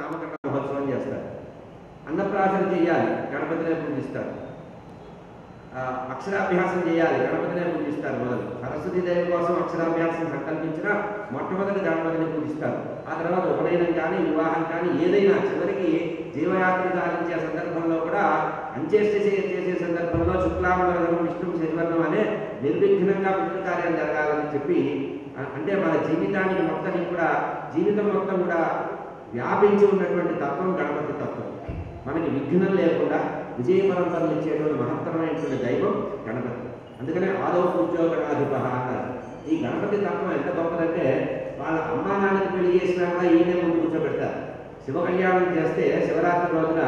నామకరణ మహోత్సవం చేస్తారు. అన్నప్రాసన చేయాలి, గణపతినే పూజిస్తారు. అక్షరాభ్యాసం చేయాలి, గణపతినే పూజిస్తారు. మొదలు సరస్వతీదేవి కోసం అక్షరాభ్యాసం సంకల్పించిన మొట్టమొదటి గణపతిని పూజిస్తారు. ఆ తర్వాత ఉపనయనం కానీ వివాహం కానీ ఏదైనా చివరికి జీవయాత్ర సాధించే సందర్భంలో కూడా అంత్యేష్టి చేసే సందర్భంలో శుక్లాంబరం విష్ణు శనివర్ణం అనే నిర్విఘ్నంగా పుణ్యకార్యం జరగాలని చెప్పి, అంటే మన జీవితానికి మొత్తానికి కూడా జీవితం మొత్తం కూడా వ్యాపించి ఉన్నటువంటి తత్వం గణపతి తత్వం. మనకి విఘ్నం లేకుండా విజయ పరంపరలు ఇచ్చేటువంటి మహత్తరమైనటువంటి దైవం గణపతి. అందుకనే ఆదౌ పూజ్యో గణాధిప అన్నారు. ఈ గణపతి తత్వం ఎంత గొప్పదంటే వాళ్ళ అమ్మా నాన్నకి పెళ్లి చేసినా కూడా ఈయనే ముందు కూర్చోబెడతారు. శివ కళ్యాణం చేస్తే శివరాత్రి రోజున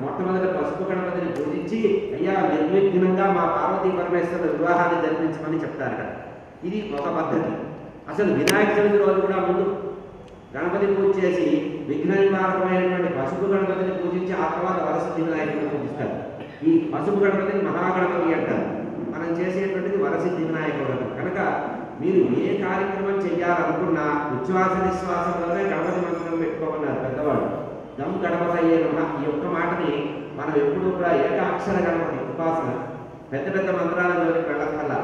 మొట్టమొదటి పసుపు గణపతిని పూజించి అయ్యా నిర్విఘ్నంగా మా పార్వతీ పరమేశ్వరుల వివాహాన్ని జరిపించమని చెప్తారట. ఇది ఒక పద్ధతి. అసలు వినాయక చవితి రోజు కూడా ముందు గణపతి పూజ చేసి విఘ్న నివారకమైనటువంటి పసుపు గణపతిని పూజించి ఆ తర్వాత వరసిద్ధి వినాయకుడిని పూజిస్తారు. ఈ పసుపు గణపతిని మహాగణపతి అంటారు. మనం చేసేటువంటిది వరసిద్ధి వినాయకుడు కనుక మీరు ఏ కార్యక్రమం చేయాలనుకున్నా ఉచ్ఛ్వాస నిశ్వాసంలోనే గణపతి మంత్రం పెట్టుకోమన్నారు పెద్దవాళ్ళు. గం గణపతయ్యే నమః. ఈ ఒక్క మాటని మనం ఎప్పుడూ కూడా ఏకాక్షర గణపతి ఉపాసన, పెద్ద పెద్ద మంత్రాలలోకి వెళ్ళక్కల్లా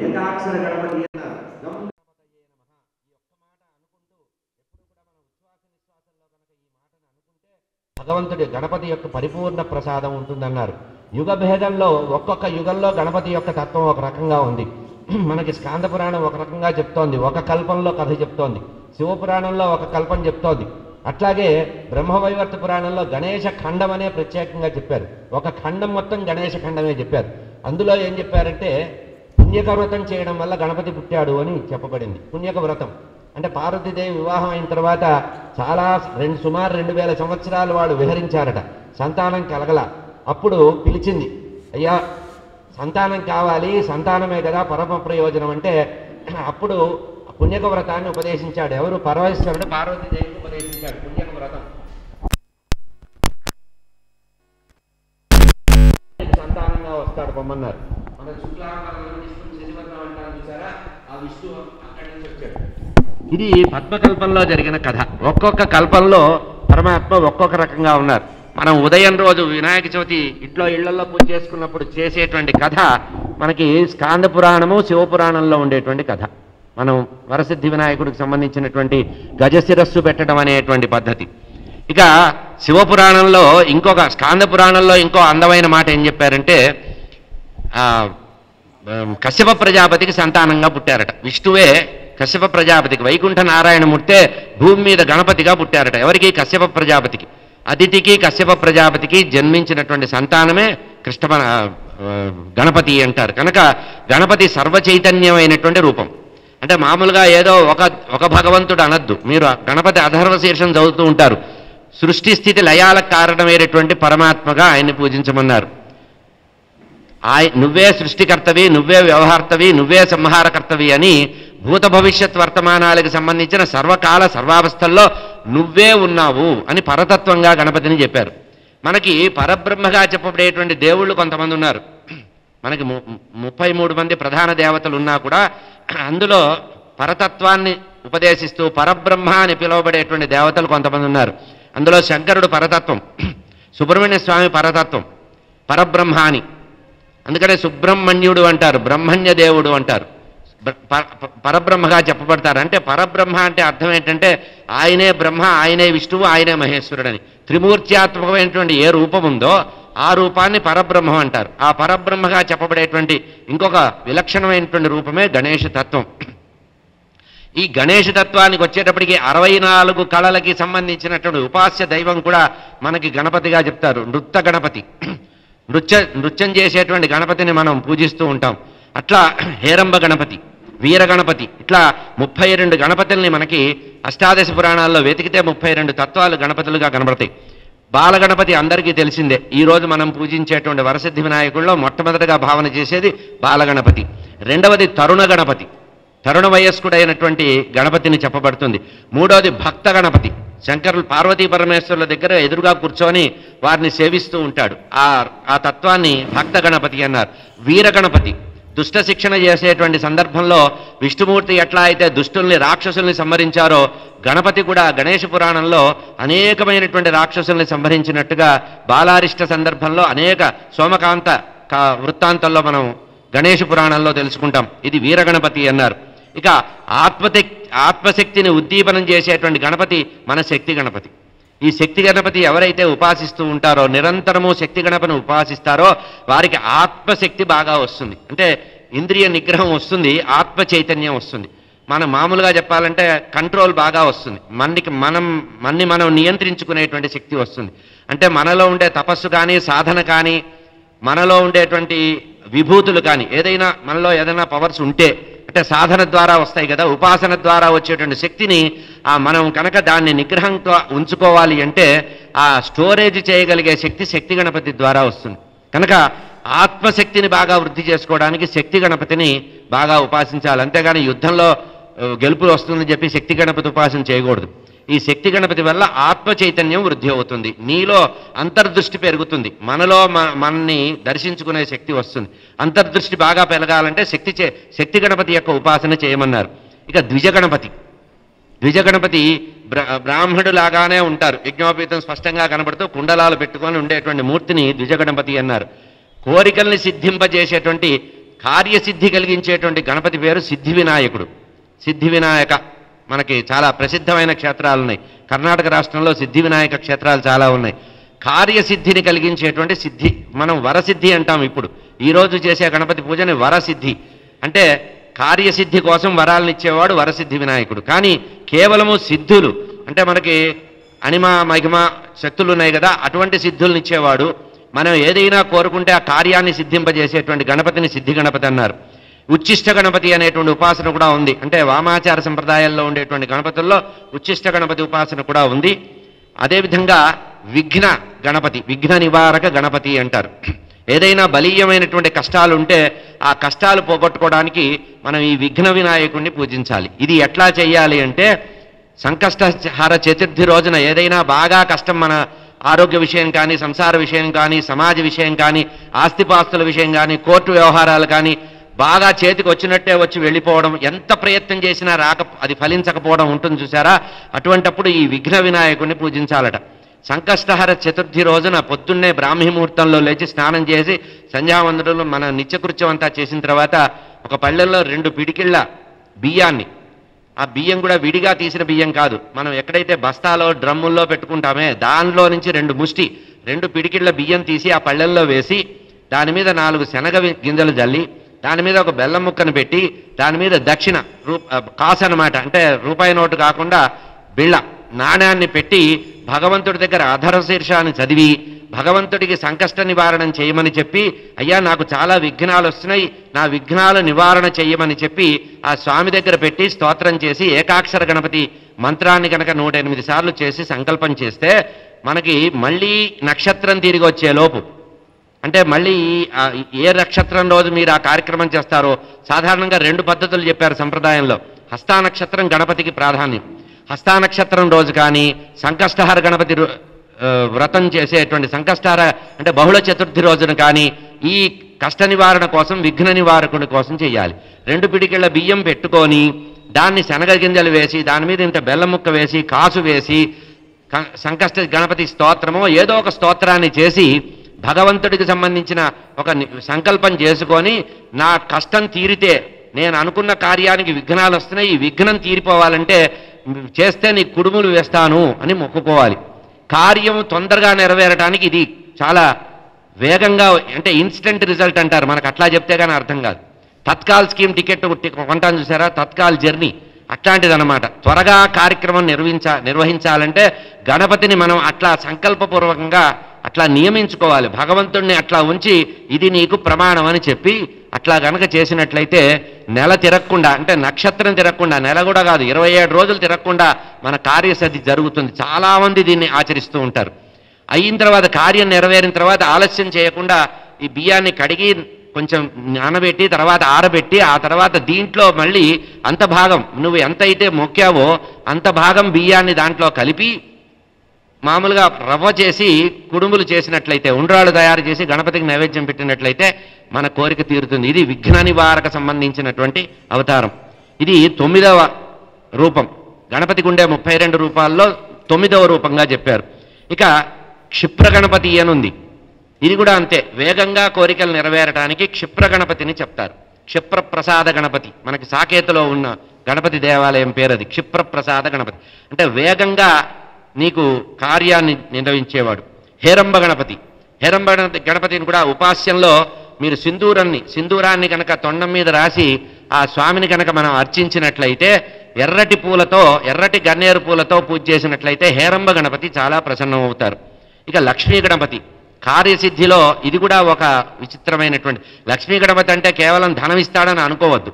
ఏకాక్షర గణపతి అన్నారు. గం గణపతయ్యే నమః. ఈ ఒక్క మాట అనుకుంటూ ఎప్పుడు కూడా మనం ఉచ్ఛ్వాస నిశ్వాసంలో కనుక ఈ మాటను అనుకుంటే భగవంతుడి గణపతి యొక్క పరిపూర్ణ ప్రసాదం ఉంటుందన్నారు. యుగ భేదంలో ఒక్కొక్క యుగంలో గణపతి యొక్క తత్వం ఒక రకంగా ఉంది. మనకి స్కాంద పురాణం ఒక రకంగా చెప్తోంది, ఒక కల్పంలో కథ చెప్తోంది. శివపురాణంలో ఒక కల్పం చెప్తోంది. అట్లాగే బ్రహ్మవైవర్త పురాణంలో గణేశ ఖండం అనే ప్రత్యేకంగా చెప్పారు. ఒక ఖండం మొత్తం గణేశ ఖండమే చెప్పారు. అందులో ఏం చెప్పారంటే పుణ్యక వ్రతం చేయడం వల్ల గణపతి పుట్టాడు అని చెప్పబడింది. పుణ్యక వ్రతం అంటే పార్వతీదేవి వివాహం అయిన తర్వాత చాలా సుమారు 2000 సంవత్సరాలు వాడు విహరించారట. సంతానం కలగల. అప్పుడు పిలిచింది, అయ్యా సంతానం కావాలి, సంతానమే కదా పరమ ప్రయోజనం అంటే అప్పుడు పుణ్యక వ్రతాన్ని ఉపదేశించాడు. ఎవరు? పరమేశ్వరుడు పార్వతీదేవికి ఉపదేశించాడు పుణ్యక వ్రతం. సంతానంగా వస్తాడు పొమ్మన్నారు. మన శుక్లాంబరం విష్ణు శనివర్ణం అంటారు చూసారా, ఆ విష్ణు అక్కడి నుంచి వచ్చాడు. ఇది పద్మకల్పంలో జరిగిన కథ. ఒక్కొక్క కల్పంలో పరమాత్మ ఒక్కొక్క రకంగా ఉన్నారు. మనం ఉదయం రోజు వినాయక చవితి ఇళ్లలో పూజ చేసుకున్నప్పుడు చేసేటువంటి కథ మనకి స్కాంద పురాణము శివపురాణంలో ఉండేటువంటి కథ. మనం వరసిద్ధి వినాయకుడికి సంబంధించినటువంటి గజశిరస్సు పెట్టడం అనేటువంటి పద్ధతి. ఇక శివపురాణంలో స్కాంద పురాణంలో ఇంకో అందమైన మాట ఏం చెప్పారంటే కశ్యప ప్రజాపతికి సంతానంగా పుట్టారట. విష్ణువే కశ్యప ప్రజాపతికి, వైకుంఠ నారాయణమూర్తే భూమి మీద గణపతిగా పుట్టారట. ఎవరికి? కశ్యప ప్రజాపతికి. అదితికి కశ్యప ప్రజాపతికి జన్మించినటువంటి సంతానమే గణపతి అంటారు. కనుక గణపతి సర్వచైతన్యమైనటువంటి రూపం. అంటే మామూలుగా ఏదో ఒక భగవంతుడు అనద్దు. మీరు గణపతి అధర్వ శీర్షం చదువుతూ ఉంటారు. సృష్టి స్థితి లయాలకు కారణమైనటువంటి పరమాత్మగా ఆయన్ని పూజించమన్నారు. నువ్వే సృష్టికర్తవి, నువ్వే వ్యవహార్తవి, నువ్వే సంహారకర్తవి అని భూత భవిష్యత్ వర్తమానాలకు సంబంధించిన సర్వకాల సర్వావస్థల్లో నువ్వే ఉన్నావు అని పరతత్వంగా గణపతిని చెప్పారు. మనకి పరబ్రహ్మగా చెప్పబడేటువంటి దేవుళ్ళు కొంతమంది ఉన్నారు. మనకి 33 మంది ప్రధాన దేవతలు ఉన్నా కూడా అందులో పరతత్వాన్ని ఉపదేశిస్తూ పరబ్రహ్మ అని పిలువబడేటువంటి దేవతలు కొంతమంది ఉన్నారు. అందులో శంకరుడు పరతత్వం, సుబ్రహ్మణ్య స్వామి పరతత్వం, పరబ్రహ్మ అని. అందుకనే సుబ్రహ్మణ్యుడు అంటారు, బ్రహ్మణ్య దేవుడు అంటారు, పరబ్రహ్మగా చెప్పబడతారు. అంటే పరబ్రహ్మ అంటే అర్థం ఏంటంటే ఆయనే బ్రహ్మ, ఆయనే విష్ణువు, ఆయనే మహేశ్వరుడు అని. త్రిమూర్త్యాత్మకమైనటువంటి ఏ రూపం ఉందో ఆ రూపాన్ని పరబ్రహ్మం అంటారు. ఆ పరబ్రహ్మగా చెప్పబడేటువంటి ఇంకొక విలక్షణమైనటువంటి రూపమే గణేష తత్వం. ఈ గణేష తత్వానికి వచ్చేటప్పటికి 64 కళలకి సంబంధించినటువంటి ఉపాస్య దైవం కూడా మనకి గణపతిగా చెప్తారు. నృత్య గణపతి, నృత్యం చేసేటువంటి గణపతిని మనం పూజిస్తూ ఉంటాం. అట్లా హేరంబ గణపతి, వీర గణపతి, ఇట్లా 32 గణపతుల్ని మనకి అష్టాదశ పురాణాల్లో వెతికితే 32 తత్వాలు గణపతులుగా కనబడతాయి. బాలగణపతి అందరికీ తెలిసిందే. ఈరోజు మనం పూజించేటువంటి వరసిద్ధి వినాయకుల్లో మొట్టమొదటిగా భావన చేసేది బాలగణపతి. రెండవది తరుణ గణపతి, తరుణ వయస్కుడైనటువంటి గణపతిని చెప్పబడుతుంది. మూడవది భక్త గణపతి, శంకరులు పార్వతీ పరమేశ్వరుల దగ్గర ఎదురుగా కూర్చొని వారిని సేవిస్తూ ఉంటాడు. ఆ తత్వాన్ని భక్త గణపతి అన్నారు. వీర గణపతి, దుష్ట శిక్షణ చేసేటువంటి సందర్భంలో విష్ణుమూర్తి ఎట్లా అయితే దుష్టుల్ని రాక్షసుల్ని సంహరించారో గణపతి కూడా గణేష పురాణంలో అనేకమైనటువంటి రాక్షసుల్ని సంహరించినట్టుగా బాలారిష్ట సందర్భంలో అనేక సోమకాంత వృత్తాంతంలో మనం గణేష పురాణంలో తెలుసుకుంటాం. ఇది వీరగణపతి అన్నారు. ఇక ఆత్మశక్తిని ఉద్దీపనం చేసేటువంటి గణపతి మన శక్తి గణపతి. ఈ శక్తి గణపతి ఎవరైతే ఉపాసిస్తూ ఉంటారో, నిరంతరము శక్తి గణపతిని ఉపాసిస్తారో వారికి ఆత్మశక్తి బాగా వస్తుంది. అంటే ఇంద్రియ నిగ్రహం వస్తుంది, ఆత్మ చైతన్యం వస్తుంది. మనం మామూలుగా చెప్పాలంటే కంట్రోల్ బాగా వస్తుంది. మన్ని మనం నియంత్రించుకునేటువంటి శక్తి వస్తుంది. అంటే మనలో ఉండే తపస్సు కానీ, సాధన కానీ, మనలో ఉండేటువంటి విభూతులు కానీ, మనలో ఏదైనా పవర్స్ ఉంటే, అంటే సాధన ద్వారా వస్తాయి కదా, ఉపాసన ద్వారా వచ్చేటువంటి శక్తిని మనం కనుక దాన్ని నిగ్రహంతో ఉంచుకోవాలి అంటే ఆ స్టోరేజ్ చేయగలిగే శక్తి గణపతి ద్వారా వస్తుంది. కనుక ఆత్మశక్తిని బాగా వృద్ధి చేసుకోవడానికి శక్తి గణపతిని బాగా ఉపాసించాలి. అంతేగాని యుద్ధంలో గెలుపు వస్తుందని చెప్పి శక్తి గణపతి ఉపాసన చేయకూడదు. ఈ శక్తి గణపతి వల్ల ఆత్మ చైతన్యం వృద్ధి అవుతుంది, నీలో అంతర్దృష్టి పెరుగుతుంది, మనలో మనని దర్శించుకునే శక్తి వస్తుంది. అంతర్దృష్టి బాగా పెరగాలంటే శక్తి గణపతి యొక్క ఉపాసన చేయమన్నారు. ఇక ద్విజ గణపతి బ్రాహ్మణుడు లాగానే ఉంటారు. యజ్ఞోపీతం స్పష్టంగా కనబడుతూ కుండలాలు పెట్టుకొని ఉండేటువంటి మూర్తిని ద్విజ గణపతి అన్నారు. కోరికల్ని సిద్ధింపజేసేటువంటి, కార్యసిద్ధి కలిగించేటువంటి గణపతి పేరు సిద్ధి వినాయకుడు. సిద్ధి వినాయక మనకి చాలా ప్రసిద్ధమైన క్షేత్రాలు ఉన్నాయి. కర్ణాటక రాష్ట్రంలో సిద్ధి వినాయక క్షేత్రాలు చాలా ఉన్నాయి. కార్యసిద్ధిని కలిగించేటువంటి సిద్ధి, మనం వరసిద్ధి అంటాం. ఇప్పుడు ఈరోజు చేసే గణపతి పూజని వరసిద్ధి అంటే కార్యసిద్ధి కోసం వరాలను ఇచ్చేవాడు వరసిద్ధి వినాయకుడు. కానీ కేవలము సిద్ధులు అంటే మనకి అనిమ మహిమ శక్తులు ఉన్నాయి కదా, అటువంటి సిద్ధులను ఇచ్చేవాడు. మనం ఏదైనా కోరుకుంటే ఆ కార్యాన్ని సిద్ధింపజేసేటువంటి గణపతిని సిద్ధి గణపతి అన్నారు. ఉచ్చిష్ట గణపతి అనేటువంటి ఉపాసన కూడా ఉంది. అంటే వామాచార సంప్రదాయాల్లో ఉండేటువంటి గణపతుల్లో ఉచ్చిష్ట గణపతి ఉపాసన కూడా ఉంది. అదేవిధంగా విఘ్న గణపతి, విఘ్న నివారక గణపతి అంటారు. ఏదైనా బలీయమైనటువంటి కష్టాలు ఉంటే ఆ కష్టాలు పోగొట్టుకోవడానికి మనం ఈ విఘ్న వినాయకుడిని పూజించాలి. ఇది ఎట్లా చేయాలి అంటే సంకష్టహార చతుర్థి రోజున ఏదైనా బాగా కష్టం, మన ఆరోగ్య విషయం కానీ, సంసార విషయం కానీ, సమాజ విషయం కానీ, ఆస్తిపాస్తుల విషయం కానీ, కోర్టు వ్యవహారాలు కానీ బాగా చేతికి వచ్చినట్టే వచ్చి వెళ్ళిపోవడం, ఎంత ప్రయత్నం చేసినా అది ఫలించకపోవడం ఉంటుంది చూసారా, అటువంటప్పుడు ఈ విఘ్న వినాయకుడిని పూజించాలట. సంకష్టహర చతుర్థి రోజున పొద్దున్నే బ్రాహ్మీ ముహూర్తంలో లేచి స్నానం చేసి సంధ్యావందనలు మన నిత్యకృత్యం అంతా చేసిన తర్వాత ఒక పళ్ళెల్లో 2 పిడికిళ్ళ బియ్యాన్ని, ఆ బియ్యం కూడా విడిగా తీసిన బియ్యం కాదు, మనం ఎక్కడైతే బస్తాలో డ్రమ్ముల్లో పెట్టుకుంటామే దానిలో నుంచి 2 పిడికిళ్ళ బియ్యం తీసి ఆ పళ్ళెల్లో వేసి దాని మీద 4 శనగ గింజలు జల్లి దాని మీద ఒక బెల్లం ముక్కను పెట్టి దాని మీద దక్షిణ కాసు అనమాట, అంటే రూపాయి నోటు కాకుండా బిళ్ళ నాణ్యాన్ని పెట్టి భగవంతుడి దగ్గర అధర శీర్షాన్ని చదివి భగవంతుడికి సంకష్ట నివారణ చేయమని చెప్పి, అయ్యా నాకు చాలా విఘ్నాలు వస్తున్నాయి, నా విఘ్నాలు నివారణ చేయమని చెప్పి ఆ స్వామి దగ్గర పెట్టి స్తోత్రం చేసి ఏకాక్షర గణపతి మంత్రాన్ని కనుక 108 సార్లు చేసి సంకల్పం చేస్తే మనకి మళ్ళీ నక్షత్రం తిరిగి వచ్చేలోపు, అంటే మళ్ళీ ఏ నక్షత్రం రోజు మీరు ఆ కార్యక్రమం చేస్తారో సాధారణంగా 2 పద్ధతులు చెప్పారు సంప్రదాయంలో. హస్తానక్షత్రం గణపతికి ప్రాధాన్యం. హస్తానక్షత్రం రోజు కానీ సంకష్టహార గణపతి వ్రతం చేసేటువంటి సంకష్టహార అంటే బహుళ చతుర్థి రోజున కానీ ఈ కష్ట నివారణ కోసం, విఘ్న నివారకుడి కోసం చేయాలి. 2 పిడికిళ్ళ బియ్యం పెట్టుకొని దాన్ని శనగ గింజలు వేసి దాని మీద ఇంత బెల్లం ముక్క వేసి కాసు వేసి సంకష్ట గణపతి స్తోత్రమో ఏదో ఒక స్తోత్రాన్ని చేసి భగవంతుడికి సంబంధించిన ఒక సంకల్పం చేసుకొని నా కష్టం తీరితే, నేను అనుకున్న కార్యానికి విఘ్నాలు వస్తున్నాయి, ఈ విఘ్నం తీరిపోవాలంటే చేస్తే నీ కుడుములు వేస్తాను అని మొక్కుకోవాలి. కార్యం తొందరగా నెరవేరడానికి ఇది చాలా వేగంగా, అంటే ఇన్స్టెంట్ రిజల్ట్ అంటారు, మనకు అట్లా చెప్తే కానీ అర్థం కాదు. తత్కాల్ స్కీమ్ టికెట్ కొంటాను చూసారా, తత్కాల్ జర్నీ అట్లాంటిదన్నమాట. త్వరగా కార్యక్రమం నిర్వహించాలంటే గణపతిని మనం అట్లా సంకల్పపూర్వకంగా అట్లా నియమించుకోవాలి. భగవంతుడిని అట్లా ఉంచి ఇది నీకు ప్రమాణం అని చెప్పి అట్లా గనక చేసినట్లయితే నెల తిరగకుండా, అంటే నక్షత్రం తిరగకుండా, నెల కూడా కాదు 27 రోజులు తిరగకుండా మన కార్యసిద్ధి జరుగుతుంది. చాలామంది దీన్ని ఆచరిస్తూ ఉంటారు. అయిన తర్వాత కార్యం నెరవేరిన తర్వాత ఆలస్యం చేయకుండా ఈ బియ్యాన్ని కడిగి కొంచెం నానబెట్టి తర్వాత ఆరబెట్టి ఆ తర్వాత దీంట్లో మళ్ళీ అంత భాగం నువ్వు ఎంతైతే మొక్కావో అంత భాగం బియ్యాన్ని దాంట్లో కలిపి మామూలుగా రవ్వ చేసి కుడుములు చేసినట్లయితే, ఉండ్రాళ్ళు తయారు చేసి గణపతికి నైవేద్యం పెట్టినట్లయితే మన కోరిక తీరుతుంది. ఇది విఘ్న నివారక సంబంధించినటువంటి అవతారం. ఇది 9వ రూపం. గణపతికి ఉండే 32 రూపాల్లో 9వ రూపంగా చెప్పారు. ఇక క్షిప్ర గణపతి అనుంది. ఇది కూడా అంతే, వేగంగా కోరికలు నెరవేరడానికి క్షిప్ర గణపతిని చెప్తారు. క్షిప్ర ప్రసాద గణపతి, మనకి సాకేతలో ఉన్న గణపతి దేవాలయం పేరు అది. క్షిప్ర ప్రసాద గణపతి అంటే వేగంగా నీకు కార్యాన్ని నిర్వహించేవాడు. హేరంబ గణపతి, హేరంబ గణపతిని కూడా ఉపాస్యంలో మీరు సింధూరాన్ని కనుక తొండం మీద రాసి ఆ స్వామిని కనుక మనం అర్చించినట్లయితే, ఎర్రటి గన్నేరు పూలతో పూజ చేసినట్లయితే హేరంబ గణపతి చాలా ప్రసన్నం అవుతారు. ఇక లక్ష్మీ గణపతి, కార్యసిద్ధిలో ఇది కూడా ఒక విచిత్రమైనటువంటి. లక్ష్మీ గణపతి అంటే కేవలం ధనం ఇస్తాడని అనుకోవద్దు.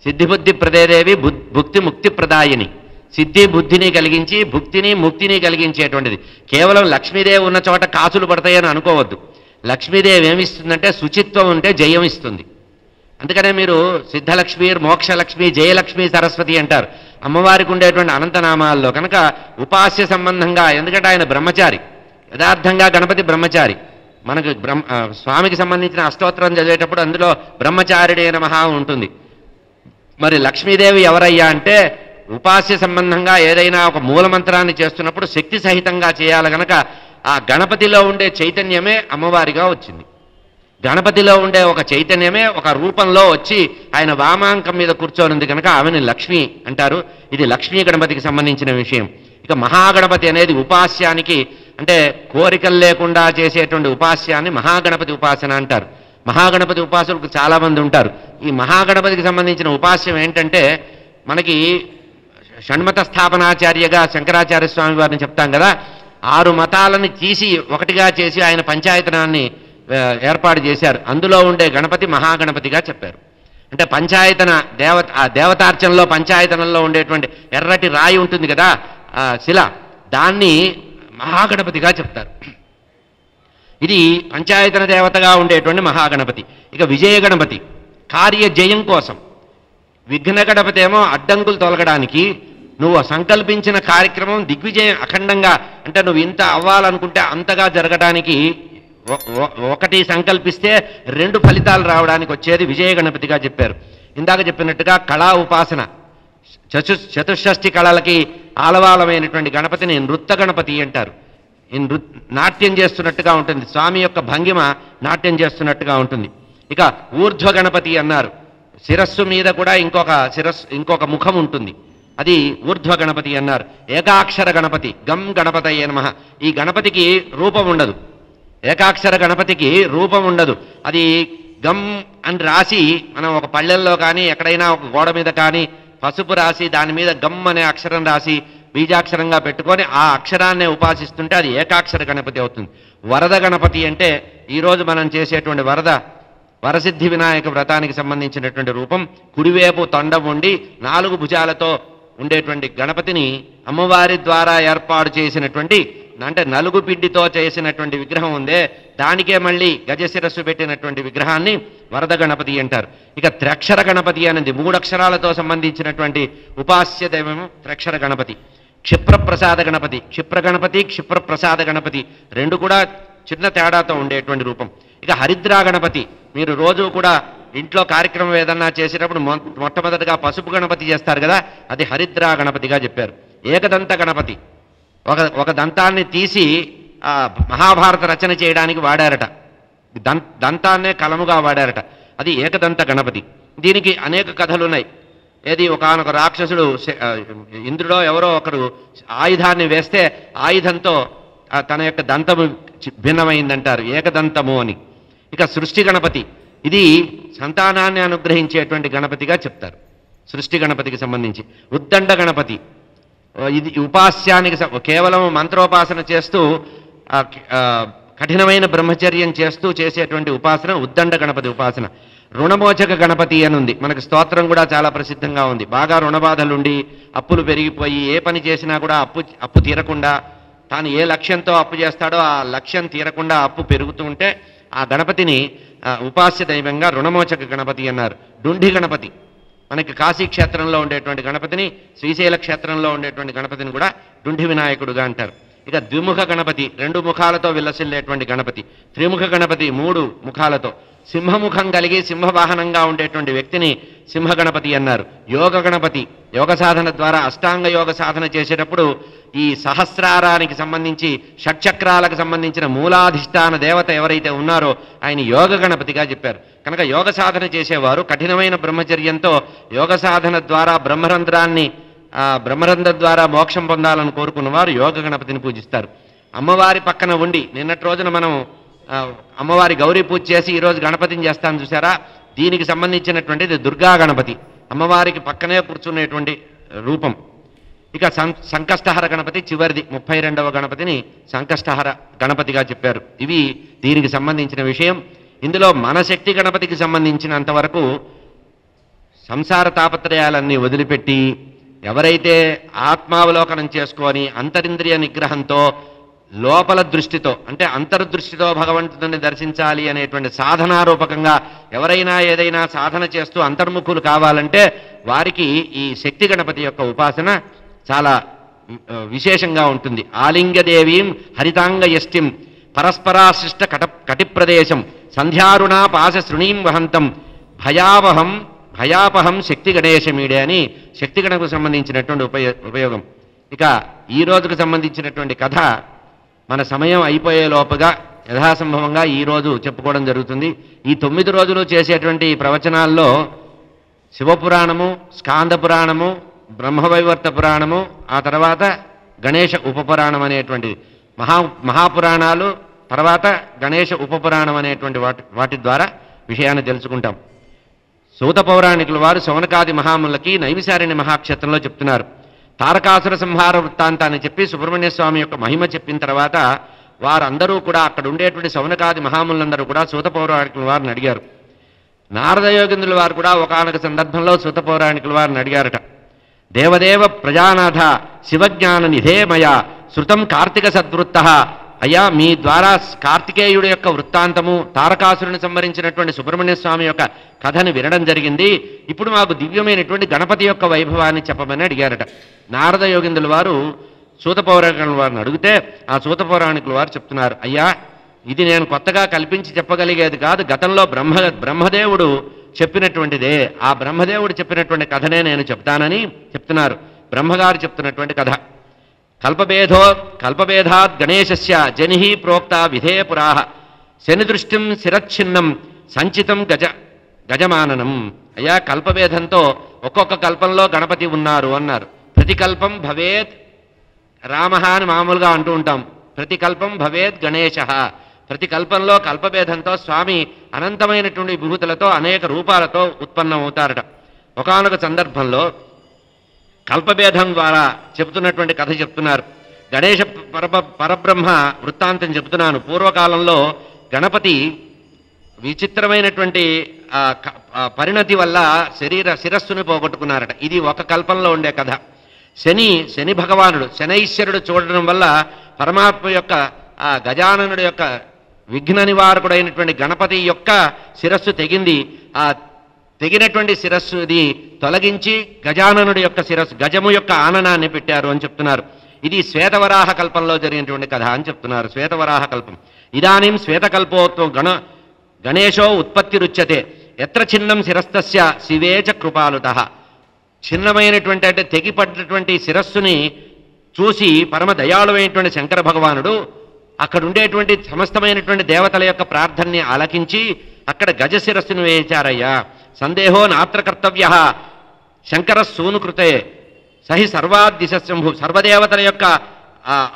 సిద్ధిబుద్ధి ప్రదేదేవి భుక్తి ముక్తి ప్రదాయిని. సిద్ధి బుద్ధిని కలిగించి భుక్తిని ముక్తిని కలిగించేటువంటిది. కేవలం లక్ష్మీదేవి ఉన్న చోట కాసులు పడతాయని అనుకోవద్దు. లక్ష్మీదేవి ఏమిస్తుందంటే శుచిత్వం ఉంటే జయం ఇస్తుంది. అందుకనే మీరు సిద్ధలక్ష్మి, మోక్షలక్ష్మి, జయలక్ష్మి, సరస్వతి అంటారు అమ్మవారికి ఉండేటువంటి అనంతనామాల్లో. కనుక ఉపాస్య సంబంధంగా, ఎందుకంటే ఆయన బ్రహ్మచారి, యథార్థంగా గణపతి బ్రహ్మచారి. మనకు స్వామికి సంబంధించిన అష్టోత్తరం చదివేటప్పుడు అందులో బ్రహ్మచారిడే నమః ఉంటుంది. మరి లక్ష్మీదేవి ఎవరయ్యా అంటే, ఉపాస్య సంబంధంగా ఏదైనా ఒక మూలమంత్రాన్ని చేస్తున్నప్పుడు శక్తి సహితంగా చేయాలి కనుక ఆ గణపతిలో ఉండే చైతన్యమే అమ్మవారిగా వచ్చింది. గణపతిలో ఉండే ఒక చైతన్యమే ఒక రూపంలో వచ్చి ఆయన వామాంకం మీద కూర్చోనుంది కనుక ఆమెను లక్ష్మి అంటారు. ఇది లక్ష్మీ గణపతికి సంబంధించిన విషయం. ఇక మహాగణపతి అనేది ఉపాస్యానికి, అంటే కోరికలు లేకుండా చేసేటువంటి ఉపాస్యాన్ని మహాగణపతి ఉపాసన అంటారు. మహాగణపతి ఉపాసకులకు చాలామంది ఉంటారు. ఈ మహాగణపతికి సంబంధించిన ఉపాస్యం ఏంటంటే, మనకి షణ్మత స్థాపనాచార్యగా శంకరాచార్య స్వామి వారిని చెప్తాం కదా, 6 మతాలని తీసి ఒకటిగా చేసి ఆయన పంచాయతనాన్ని ఏర్పాటు చేశారు. అందులో ఉండే గణపతి మహాగణపతిగా చెప్పారు. అంటే పంచాయతన దేవతార్చనలో పంచాయతనంలో ఉండేటువంటి ఎర్రటి రాయి ఉంటుంది కదా, శిల, దాన్ని మహాగణపతిగా చెప్తారు. ఇది పంచాయతన దేవతగా ఉండేటువంటి మహాగణపతి. ఇక విజయ గణపతి కార్య జయం కోసం. విఘ్న గణపతి ఏమో అడ్డంకులు తొలగడానికి, నువ్వు సంకల్పించిన కార్యక్రమం దిగ్విజయం అఖండంగా, అంటే నువ్వు ఇంత అవ్వాలనుకుంటే అంతగా జరగడానికి, ఒకటి సంకల్పిస్తే 2 ఫలితాలు రావడానికి వచ్చేది విజయ గణపతిగా చెప్పారు. ఇందాక చెప్పినట్టుగా కళా ఉపాసన, చతుషష్ఠి కళలకి ఆలవాలమైనటువంటి గణపతిని నృత్య గణపతి అంటారు. నాట్యం చేస్తున్నట్టుగా ఉంటుంది, స్వామి యొక్క భంగిమ నాట్యం చేస్తున్నట్టుగా ఉంటుంది. ఇక ఊర్ధ్వ గణపతి అన్నారు. శిరస్సు మీద కూడా ఇంకొక ముఖం ఉంటుంది, అది ఊర్ధ్వ గణపతి అన్నారు. ఏకాక్షర గణపతి, గం గణపతయే నమః. ఈ గణపతికి రూపం ఉండదు, ఏకాక్షర గణపతికి రూపం ఉండదు. అది గం అని రాసి మనం ఒక పళ్ళెల్లో కానీ ఎక్కడైనా ఒక గోడ మీద కానీ పసుపు రాసి దాని మీద గమ్ అనే అక్షరం రాసి బీజాక్షరంగా పెట్టుకొని ఆ అక్షరాన్నే ఉపాసిస్తుంటే అది ఏకాక్షర గణపతి అవుతుంది. వరద గణపతి అంటే ఈరోజు మనం చేసేటువంటి వరసిద్ధి వినాయక వ్రతానికి సంబంధించినటువంటి రూపం. కుడివైపు తొండం ఉండి 4 భుజాలతో ఉండేటువంటి గణపతిని అమ్మవారి ద్వారా ఏర్పాటు చేసినటువంటి, అంటే నలుగు పిండితో చేసినటువంటి విగ్రహం ఉందే, దానికే మళ్ళీ గజశిరస్సు పెట్టినటువంటి విగ్రహాన్ని వరద గణపతి అంటారు. ఇక త్రక్షర గణపతి అనేది 3 అక్షరాలతో సంబంధించినటువంటి ఉపాస్య దైవము త్రక్షర గణపతి. క్షిప్రప్రసాద గణపతి, క్షిప్ర గణపతి, క్షిప్రప్రసాద గణపతి 2 కూడా చిన్న తేడాతో ఉండేటువంటి రూపం. ఇక హరిద్రా గణపతి, మీరు రోజు కూడా ఇంట్లో కార్యక్రమం ఏదన్నా చేసేటప్పుడు మొట్టమొదటిగా పసుపు గణపతి చేస్తారు కదా, అది హరిద్రా గణపతిగా చెప్పారు. ఏకదంత గణపతి, ఒక దంతాన్ని తీసి మహాభారత రచన చేయడానికి వాడారట, దంతాన్నే కలముగా వాడారట, అది ఏకదంత గణపతి. దీనికి అనేక కథలు ఉన్నాయి. ఏది, ఒకనొక రాక్షసుడు ఇంద్రుడో ఎవరో ఒకరు ఆయుధాన్ని వేస్తే ఆయుధంతో తన యొక్క దంతము భిన్నమైందంటారు, ఏకదంతము అని. ఇక సృష్టి గణపతి, ఇది సంతానాన్ని అనుగ్రహించేటువంటి గణపతిగా చెప్తారు సృష్టి గణపతికి సంబంధించి. ఉద్దండ గణపతి, ఇది ఉపాస్యానికి కేవలం మంత్రోపాసన చేస్తూ కఠినమైన బ్రహ్మచర్యం చేస్తూ చేసేటువంటి ఉపాసన ఉద్దండ గణపతి ఉపాసన. రుణమోచక గణపతి అని ఉంది, మనకు స్తోత్రం కూడా చాలా ప్రసిద్ధంగా ఉంది. బాగా రుణబాధలుండి అప్పులు పెరిగిపోయి ఏ పని చేసినా కూడా అప్పు తీరకుండా, తాను ఏ లక్ష్యంతో అప్పు చేస్తాడో ఆ లక్ష్యం తీరకుండా అప్పు పెరుగుతూ ఉంటే ఆ గణపతిని ఉపాస్య దైవంగా రుణమోచక గణపతి అన్నారు. డుండి గణపతి, మనకి కాశీ క్షేత్రంలో ఉండేటువంటి గణపతిని, శ్రీశైల క్షేత్రంలో ఉండేటువంటి గణపతిని కూడా డుండి వినాయకుడుగా అంటారు. ఇక ద్విముఖ గణపతి 2 ముఖాలతో విలసిల్లేటువంటి గణపతి, త్రిముఖ గణపతి 3 ముఖాలతో, సింహముఖం కలిగి సింహవాహనంగా ఉండేటువంటి వ్యక్తిని సింహ గణపతి అన్నారు. యోగ గణపతి యోగ సాధన ద్వారా అష్టాంగ యోగ సాధన చేసేటప్పుడు ఈ సహస్రారానికి సంబంధించి షట్చక్రాలకు సంబంధించిన మూలాధిష్టాన దేవత ఎవరైతే ఉన్నారో ఆయన యోగ గణపతిగా చెప్పారు. కనుక యోగ సాధన చేసేవారు కఠినమైన బ్రహ్మచర్యంతో యోగ సాధన ద్వారా బ్రహ్మరంధ్రం ద్వారా మోక్షం పొందాలని కోరుకున్న వారు యోగ గణపతిని పూజిస్తారు. అమ్మవారి పక్కన ఉండి నిన్నటి రోజున మనం అమ్మవారి గౌరీ పూజ చేసి ఈరోజు గణపతిని చేస్తాను చూసారా, దీనికి సంబంధించినటువంటిది దుర్గా గణపతి, అమ్మవారికి పక్కనే కూర్చునేటువంటి రూపం. ఇక సంకష్టహర గణపతి చివరిది 32వ గణపతిని సంకష్టహర గణపతిగా చెప్పారు. ఇవి దీనికి సంబంధించిన విషయం. ఇందులో మన శక్తి గణపతికి సంబంధించినంత వరకు సంసార తాపత్రయాలన్నీ వదిలిపెట్టి ఎవరైతే ఆత్మావలోకనం చేసుకొని అంతరింద్రియ నిగ్రహంతో లోపల దృష్టితో అంటే అంతర్దృష్టితో భగవంతుడిని దర్శించాలి అనేటువంటి సాధనారూపకంగా ఎవరైనా ఏదైనా సాధన చేస్తూ అంతర్ముఖులు కావాలంటే వారికి ఈ శక్తి గణపతి యొక్క ఉపాసన చాలా విశేషంగా ఉంటుంది. ఆలింగదేవీం హరితాంగయష్టిం పరస్పరాశిష్ట కటిప్రదేశం సంధ్యారుణా పాశ శృణీం వహంతం భయాపహం శక్తి గణేశమీడే అని శక్తి గణకు సంబంధించినటువంటి ఉపయోగం. ఇక ఈ రోజుకు సంబంధించినటువంటి కథ మన సమయం అయిపోయే లోపుగా యథాసంభవంగా ఈరోజు చెప్పుకోవడం జరుగుతుంది. ఈ 9 రోజులు చేసేటువంటి ప్రవచనాల్లో శివపురాణము, స్కాంద పురాణము, బ్రహ్మవైవర్త పురాణము, ఆ తర్వాత గణేష ఉపపురాణం అనేటువంటి మహాపురాణాలు, తర్వాత గణేష ఉపపురాణం అనేటువంటి వాటి ద్వారా విషయాన్ని తెలుసుకుంటాం. సూత పౌరాణికుల వారు శౌనకాది మహాములకి నైమిసారణ్య మహాక్షేత్రంలో చెప్తున్నారు. తారకాసుర సంహార వృత్తాంతాన్ని చెప్పి సుబ్రహ్మణ్య స్వామి యొక్క మహిమ చెప్పిన తర్వాత వారందరూ కూడా అక్కడ ఉండేటువంటి శౌనకాది మహాములందరూ కూడా సూత పౌరాణికుల వారిని అడిగారు. నారదయోగింద్రుల వారు కూడా ఒకానొక సందర్భంలో సూత పౌరాణికుల వారిని అడిగారట. దేవదేవ ప్రజానాథ శివజ్ఞాన నిధేమయ శృతం కార్తీక సద్వృత్త, అయ్యా మీ ద్వారా కార్తికేయుడి యొక్క వృత్తాంతము, తారకాసురుని సంహరించినటువంటి సుబ్రహ్మణ్య స్వామి యొక్క కథని వినడం జరిగింది. ఇప్పుడు మాకు దివ్యమైనటువంటి గణపతి యొక్క వైభవాన్ని చెప్పమని అడిగారట. నారద యోగిందుల వారు సూత పౌరాణికుల వారిని అడిగితే ఆ సూత పౌరాణికుల వారు చెప్తున్నారు, అయ్యా ఇది నేను కొత్తగా కల్పించి చెప్పగలిగేది కాదు, గతంలో బ్రహ్మదేవుడు చెప్పినటువంటిదే, ఆ బ్రహ్మదేవుడు చెప్పినటువంటి కథనే నేను చెప్తానని చెప్తున్నారు. బ్రహ్మగారు చెప్తున్నటువంటి కథ. కల్పభేదాత్ గణేశస్య జనిహి ప్రోక్త విధేయపురాహ శనిదృష్టిం శిరచ్ఛిన్నం సంచితం గజమాననం. అయ్యా కల్పభేదంతో ఒక్కొక్క కల్పంలో గణపతి ఉన్నారు అన్నారు. ప్రతి కల్పం భవేత్ రామ అని మామూలుగా అంటూ ఉంటాం, ప్రతి కల్పం భవేత్ గణేశ. ప్రతి కల్పంలో కల్పభేదంతో స్వామి అనంతమైనటువంటి విభూతులతో అనేక రూపాలతో ఉత్పన్నమవుతారట. ఒకానొక సందర్భంలో కల్పభేదం ద్వారా చెబుతున్నటువంటి కథ చెప్తున్నారు. గణేశ పరబ్రహ్మ వృత్తాంతం చెబుతున్నాను. పూర్వకాలంలో గణపతి విచిత్రమైనటువంటి పరిణతి వల్ల శిరస్సుని పోగొట్టుకున్నారట. ఇది ఒక కల్పంలో ఉండే కథ. శని భగవానుడు శనైశ్వరుడు చూడడం వల్ల పరమాత్మ యొక్క ఆ గజాననుడి యొక్క విఘ్న నివారకుడైనటువంటి గణపతి యొక్క శిరస్సు తెగింది. ఆ తెగినటువంటి శిరస్సుది తొలగించి గజాననుడి యొక్క శిరస్సు గజము యొక్క ఆననాన్ని పెట్టారు అని చెప్తున్నారు. ఇది శ్వేతవరాహ కల్పంలో జరిగినటువంటి కథ అని చెప్తున్నారు. శ్వేతవరాహ కల్పం. ఇదానీం శ్వేతకల్పోత్వం గణేశో ఉత్పత్తి రుచ్యతే ఎత్ర చిన్నం శిరస్తస్య శివేచ కృపాలుతః. చిన్నమైనటువంటి అంటే తెగిపడినటువంటి శిరస్సుని చూసి పరమ దయాళువైనటువంటి శంకర భగవానుడు అక్కడ ఉండేటువంటి సమస్తమైనటువంటి దేవతల యొక్క ప్రార్థనని ఆలకించి అక్కడ గజ శిరస్సును వేయించారయ్యా. సందేహో నాత్ర కర్తవ్య శంకర సూనుకృతే సహి సర్వాదిశ శంభు. సర్వదేవతల యొక్క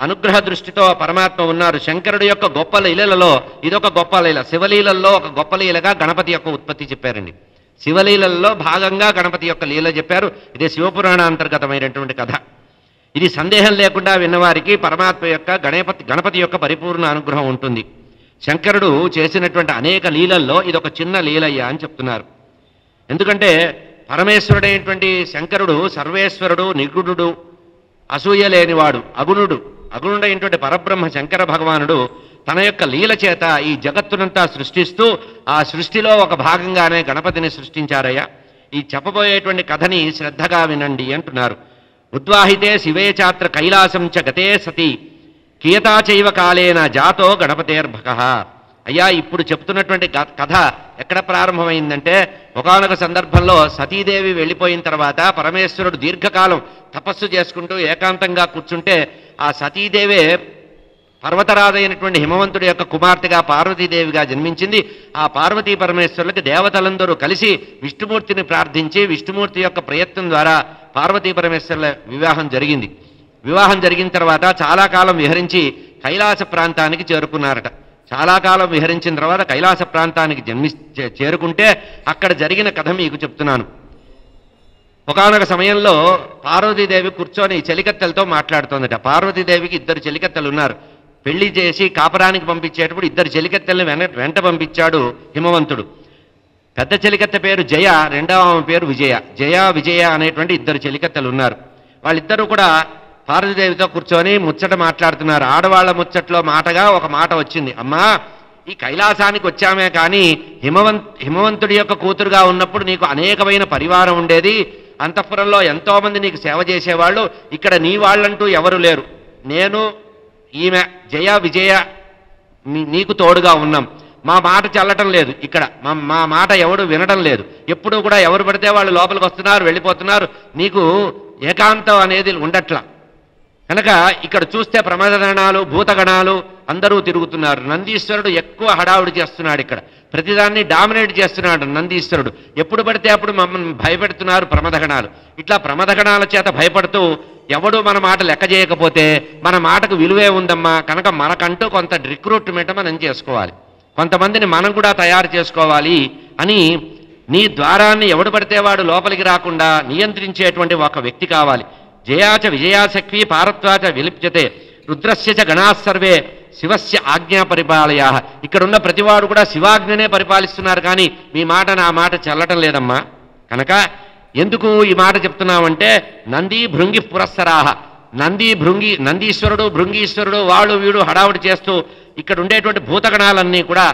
అనుగ్రహ దృష్టితో పరమాత్మ ఉన్నారు. శంకరుడు యొక్క గొప్ప లీలలో ఇదొక గొప్ప లీల. శివలీలల్లో ఒక గొప్ప లీలగా గణపతి యొక్క ఉత్పత్తి చెప్పారండి. శివలీలల్లో భాగంగా గణపతి యొక్క లీల చెప్పారు. ఇది శివపురాణాంతర్గతమైనటువంటి కథ. ఇది సందేహం లేకుండా విన్నవారికి పరమాత్మ యొక్క గణపతి యొక్క పరిపూర్ణ అనుగ్రహం ఉంటుంది. శంకరుడు చేసినటువంటి అనేక లీలల్లో ఇదొక చిన్న లీలయ్య అని చెప్తున్నారు. ఎందుకంటే పరమేశ్వరుడైనటువంటి శంకరుడు సర్వేశ్వరుడు, నిగుణుడు, అసూయ లేనివాడు, అగుణుడైనటువంటి పరబ్రహ్మ శంకర భగవానుడు తన యొక్క లీల చేత ఈ జగత్తునంతా సృష్టిస్తూ ఆ సృష్టిలో ఒక భాగంగానే గణపతిని సృష్టించారయ్యా. ఈ చెప్పబోయేటువంటి కథని శ్రద్ధగా వినండి అంటున్నారు. ఉద్వాహితే శివే చాత్ర కైలాసం చ గతే సతి కియతాచైవ కాలేన జాతో గణపతేర్భకః. అయ్యా, ఇప్పుడు చెప్తున్నటువంటి కథ ఎక్కడ ప్రారంభమైందంటే, ఒకానొక సందర్భంలో సతీదేవి వెళ్ళిపోయిన తర్వాత పరమేశ్వరుడు దీర్ఘకాలం తపస్సు చేసుకుంటూ ఏకాంతంగా కూర్చుంటే ఆ సతీదేవే పర్వతరాజైనటువంటి హిమవంతుడి యొక్క కుమార్తెగా పార్వతీదేవిగా జన్మించింది. ఆ పార్వతీ పరమేశ్వరులకి దేవతలందరూ కలిసి విష్ణుమూర్తిని ప్రార్థించి విష్ణుమూర్తి యొక్క ప్రయత్నం ద్వారా పార్వతీ పరమేశ్వరుల వివాహం జరిగింది. వివాహం జరిగిన తర్వాత చాలా కాలం విహరించి కైలాస ప్రాంతానికి చేరుకున్నారట. చాలా కాలం విహరించిన తర్వాత కైలాస ప్రాంతానికి చేరుకుంటే అక్కడ జరిగిన కథ మీకు చెప్తున్నాను. ఒకానొక సమయంలో పార్వతీదేవి కూర్చొని చెలికత్తెలతో మాట్లాడుతోందట. పార్వతీదేవికి 2 చెలికత్తెలు ఉన్నారు. పెళ్లి చేసి కాపరానికి పంపించేటప్పుడు 2 చెలికత్తెల్ని వెంట పంపించాడు హిమవంతుడు. పెద్ద చెలికత్తె పేరు జయ, రెండవ ఆమె పేరు విజయ. జయ విజయ అనేటువంటి 2 చెలికత్తెలు ఉన్నారు. వాళ్ళిద్దరూ కూడా పార్వతీదేవితో కూర్చొని ముచ్చట మాట్లాడుతున్నారు. ఆడవాళ్ల ముచ్చట్లో మాటగా ఒక మాట వచ్చింది. అమ్మా, ఈ కైలాసానికి వచ్చామే కానీ హిమవంతుడి యొక్క కూతురుగా ఉన్నప్పుడు నీకు అనేకమైన పరివారం ఉండేది. అంతఃపురంలో ఎంతోమంది నీకు సేవ చేసేవాళ్ళు. ఇక్కడ నీ వాళ్ళంటూ ఎవరు లేరు. నేను, ఈమె జయ విజయ నీకు తోడుగా ఉన్నాం. మా మాట చల్లటం లేదు. ఇక్కడ మా మాట ఎవడు వినడం లేదు. ఎప్పుడూ కూడా ఎవరు పడితే వాళ్ళు లోపలికి వస్తున్నారు, వెళ్ళిపోతున్నారు. నీకు ఏకాంతం అనేది ఉండట్లా. కనుక ఇక్కడ చూస్తే ప్రమదగణాలు, భూతగణాలు అందరూ తిరుగుతున్నారు. నందీశ్వరుడు ఎక్కువ హడావుడి చేస్తున్నాడు. ఇక్కడ ప్రతిదాన్ని డామినేట్ చేస్తున్నాడు నందీశ్వరుడు. ఎప్పుడు పడితే అప్పుడు మమ్మల్ని భయపెడుతున్నారు ప్రమదగణాలు. ఇట్లా ప్రమదగణాల చేత భయపడుతూ ఎవడు మన మాట లెక్క చేయకపోతే మన మాటకు విలువే ఉందమ్మా. కనుక మనకంటూ కొంత రిక్రూట్మెంట్ మనం చేసుకోవాలి, కొంతమందిని మనం కూడా తయారు చేసుకోవాలి అని నీ ద్వారాన్ని ఎవడు పడితే వాడు లోపలికి రాకుండా నియంత్రించేటువంటి ఒక వ్యక్తి కావాలి. జయాచ విజయాసక్వి పారత్వాచ విలిప్యతే రుద్రస్య చ గణాః సర్వే శివస్య ఆజ్ఞా పరిపాలయా. ఇక్కడున్న ప్రతివాడు కూడా శివాజ్ఞనే పరిపాలిస్తున్నారు, కానీ మీ మాట నా మాట చెల్లటం లేదమ్మా. కనుక ఎందుకు ఈ మాట చెప్తున్నామంటే, నంది భృంగి పురస్సరాహ, నందీశ్వరుడు భృంగీశ్వరుడు వాళ్ళు వీడు హడావుడి చేస్తూ ఇక్కడ ఉండేటువంటి భూతగణాలన్నీ కూడా